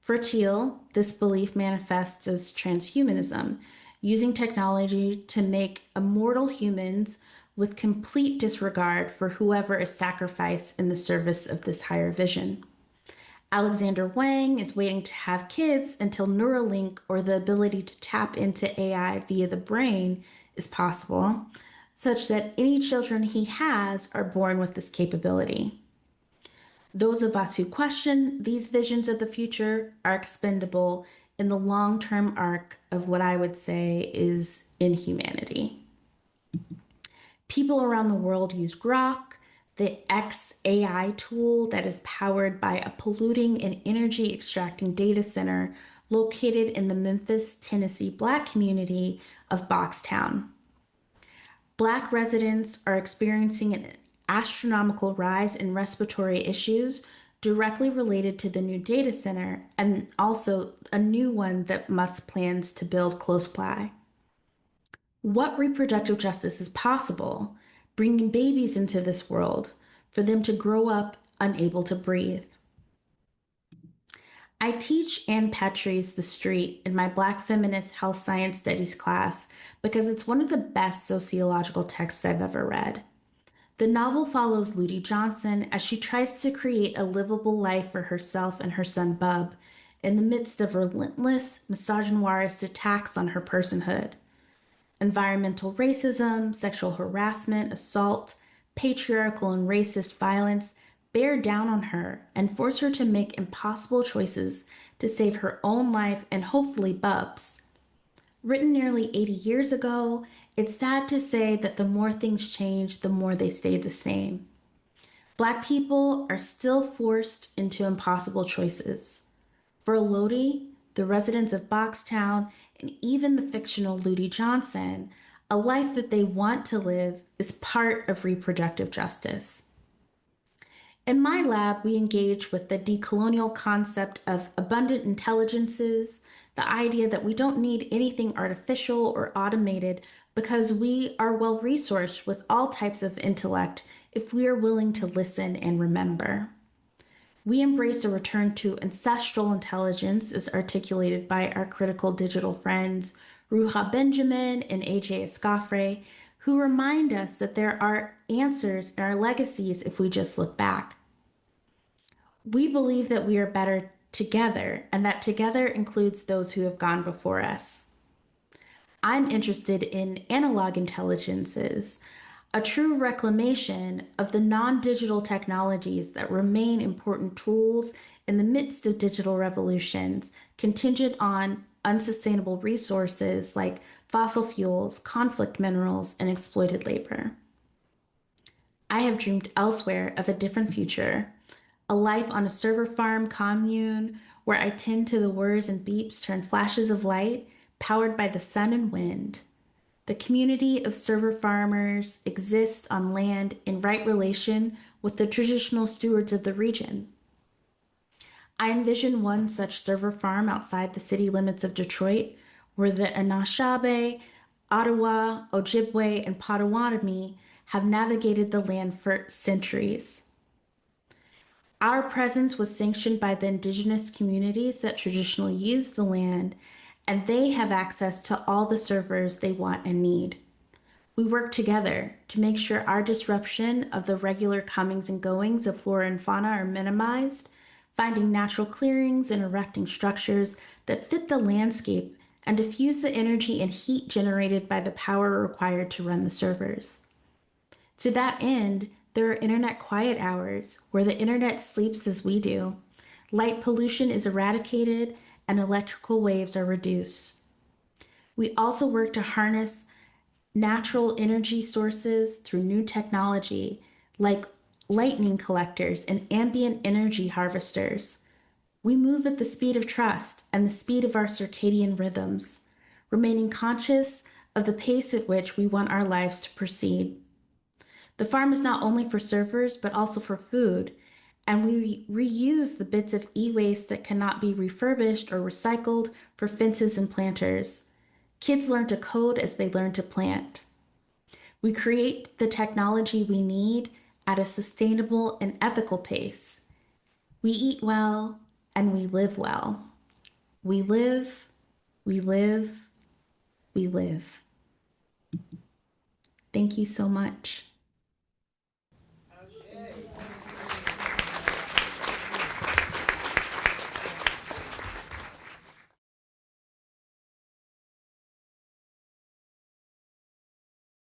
For Thiel, this belief manifests as transhumanism, using technology to make immortal humans with complete disregard for whoever is sacrificed in the service of this higher vision. Alexander Wang is waiting to have kids until Neuralink, or the ability to tap into AI via the brain, is possible, such that any children he has are born with this capability. Those of us who question these visions of the future are expendable in the long-term arc of what I would say is inhumanity. People around the world use Grok, the XAI tool that is powered by a polluting and energy extracting data center located in the Memphis, Tennessee Black community of Boxtown. Black residents are experiencing an astronomical rise in respiratory issues directly related to the new data center, and also a new one that Musk plans to build close by. What reproductive justice is possible, bringing babies into this world for them to grow up unable to breathe? I teach Ann Petrie's The Street in my Black Feminist Health Science Studies class because it's one of the best sociological texts I've ever read. The novel follows Ludi Johnson as she tries to create a livable life for herself and her son Bub in the midst of relentless, misogynoirist attacks on her personhood. Environmental racism, sexual harassment, assault, patriarchal and racist violence bear down on her and force her to make impossible choices to save her own life and hopefully Bub's. Written nearly 80 years ago, it's sad to say that the more things change, the more they stay the same. Black people are still forced into impossible choices. For Lodi, the residents of Boxtown, and even the fictional Ludi Johnson, a life that they want to live is part of reproductive justice. In my lab, we engage with the decolonial concept of abundant intelligences, the idea that we don't need anything artificial or automated because we are well-resourced with all types of intellect if we are willing to listen and remember. We embrace a return to ancestral intelligence as articulated by our critical digital friends, Ruha Benjamin and AJ Escofre, who remind us that there are answers in our legacies if we just look back. We believe that we are better together, and that together includes those who have gone before us. I'm interested in analog intelligences, a true reclamation of the non-digital technologies that remain important tools in the midst of digital revolutions, contingent on unsustainable resources like fossil fuels, conflict minerals, and exploited labor. I have dreamed elsewhere of a different future, a life on a server farm commune where I tend to the whirs and beeps turn flashes of light powered by the sun and wind. The community of server farmers exists on land in right relation with the traditional stewards of the region. I envision one such server farm outside the city limits of Detroit, where the Anishinaabe, Ottawa, Ojibwe, and Potawatomi have navigated the land for centuries. Our presence was sanctioned by the indigenous communities that traditionally use the land, and they have access to all the servers they want and need. We work together to make sure our disruption of the regular comings and goings of flora and fauna are minimized, finding natural clearings and erecting structures that fit the landscape and diffuse the energy and heat generated by the power required to run the servers. To that end, there are internet quiet hours where the internet sleeps as we do. Light pollution is eradicated and electrical waves are reduced. We also work to harness natural energy sources through new technology like lightning collectors and ambient energy harvesters. We move at the speed of trust and the speed of our circadian rhythms, remaining conscious of the pace at which we want our lives to proceed. The farm is not only for servers, but also for food, and we reuse the bits of e-waste that cannot be refurbished or recycled for fences and planters. Kids learn to code as they learn to plant. We create the technology we need at a sustainable and ethical pace. We eat well and we live well. We live, we live, we live. Thank you so much.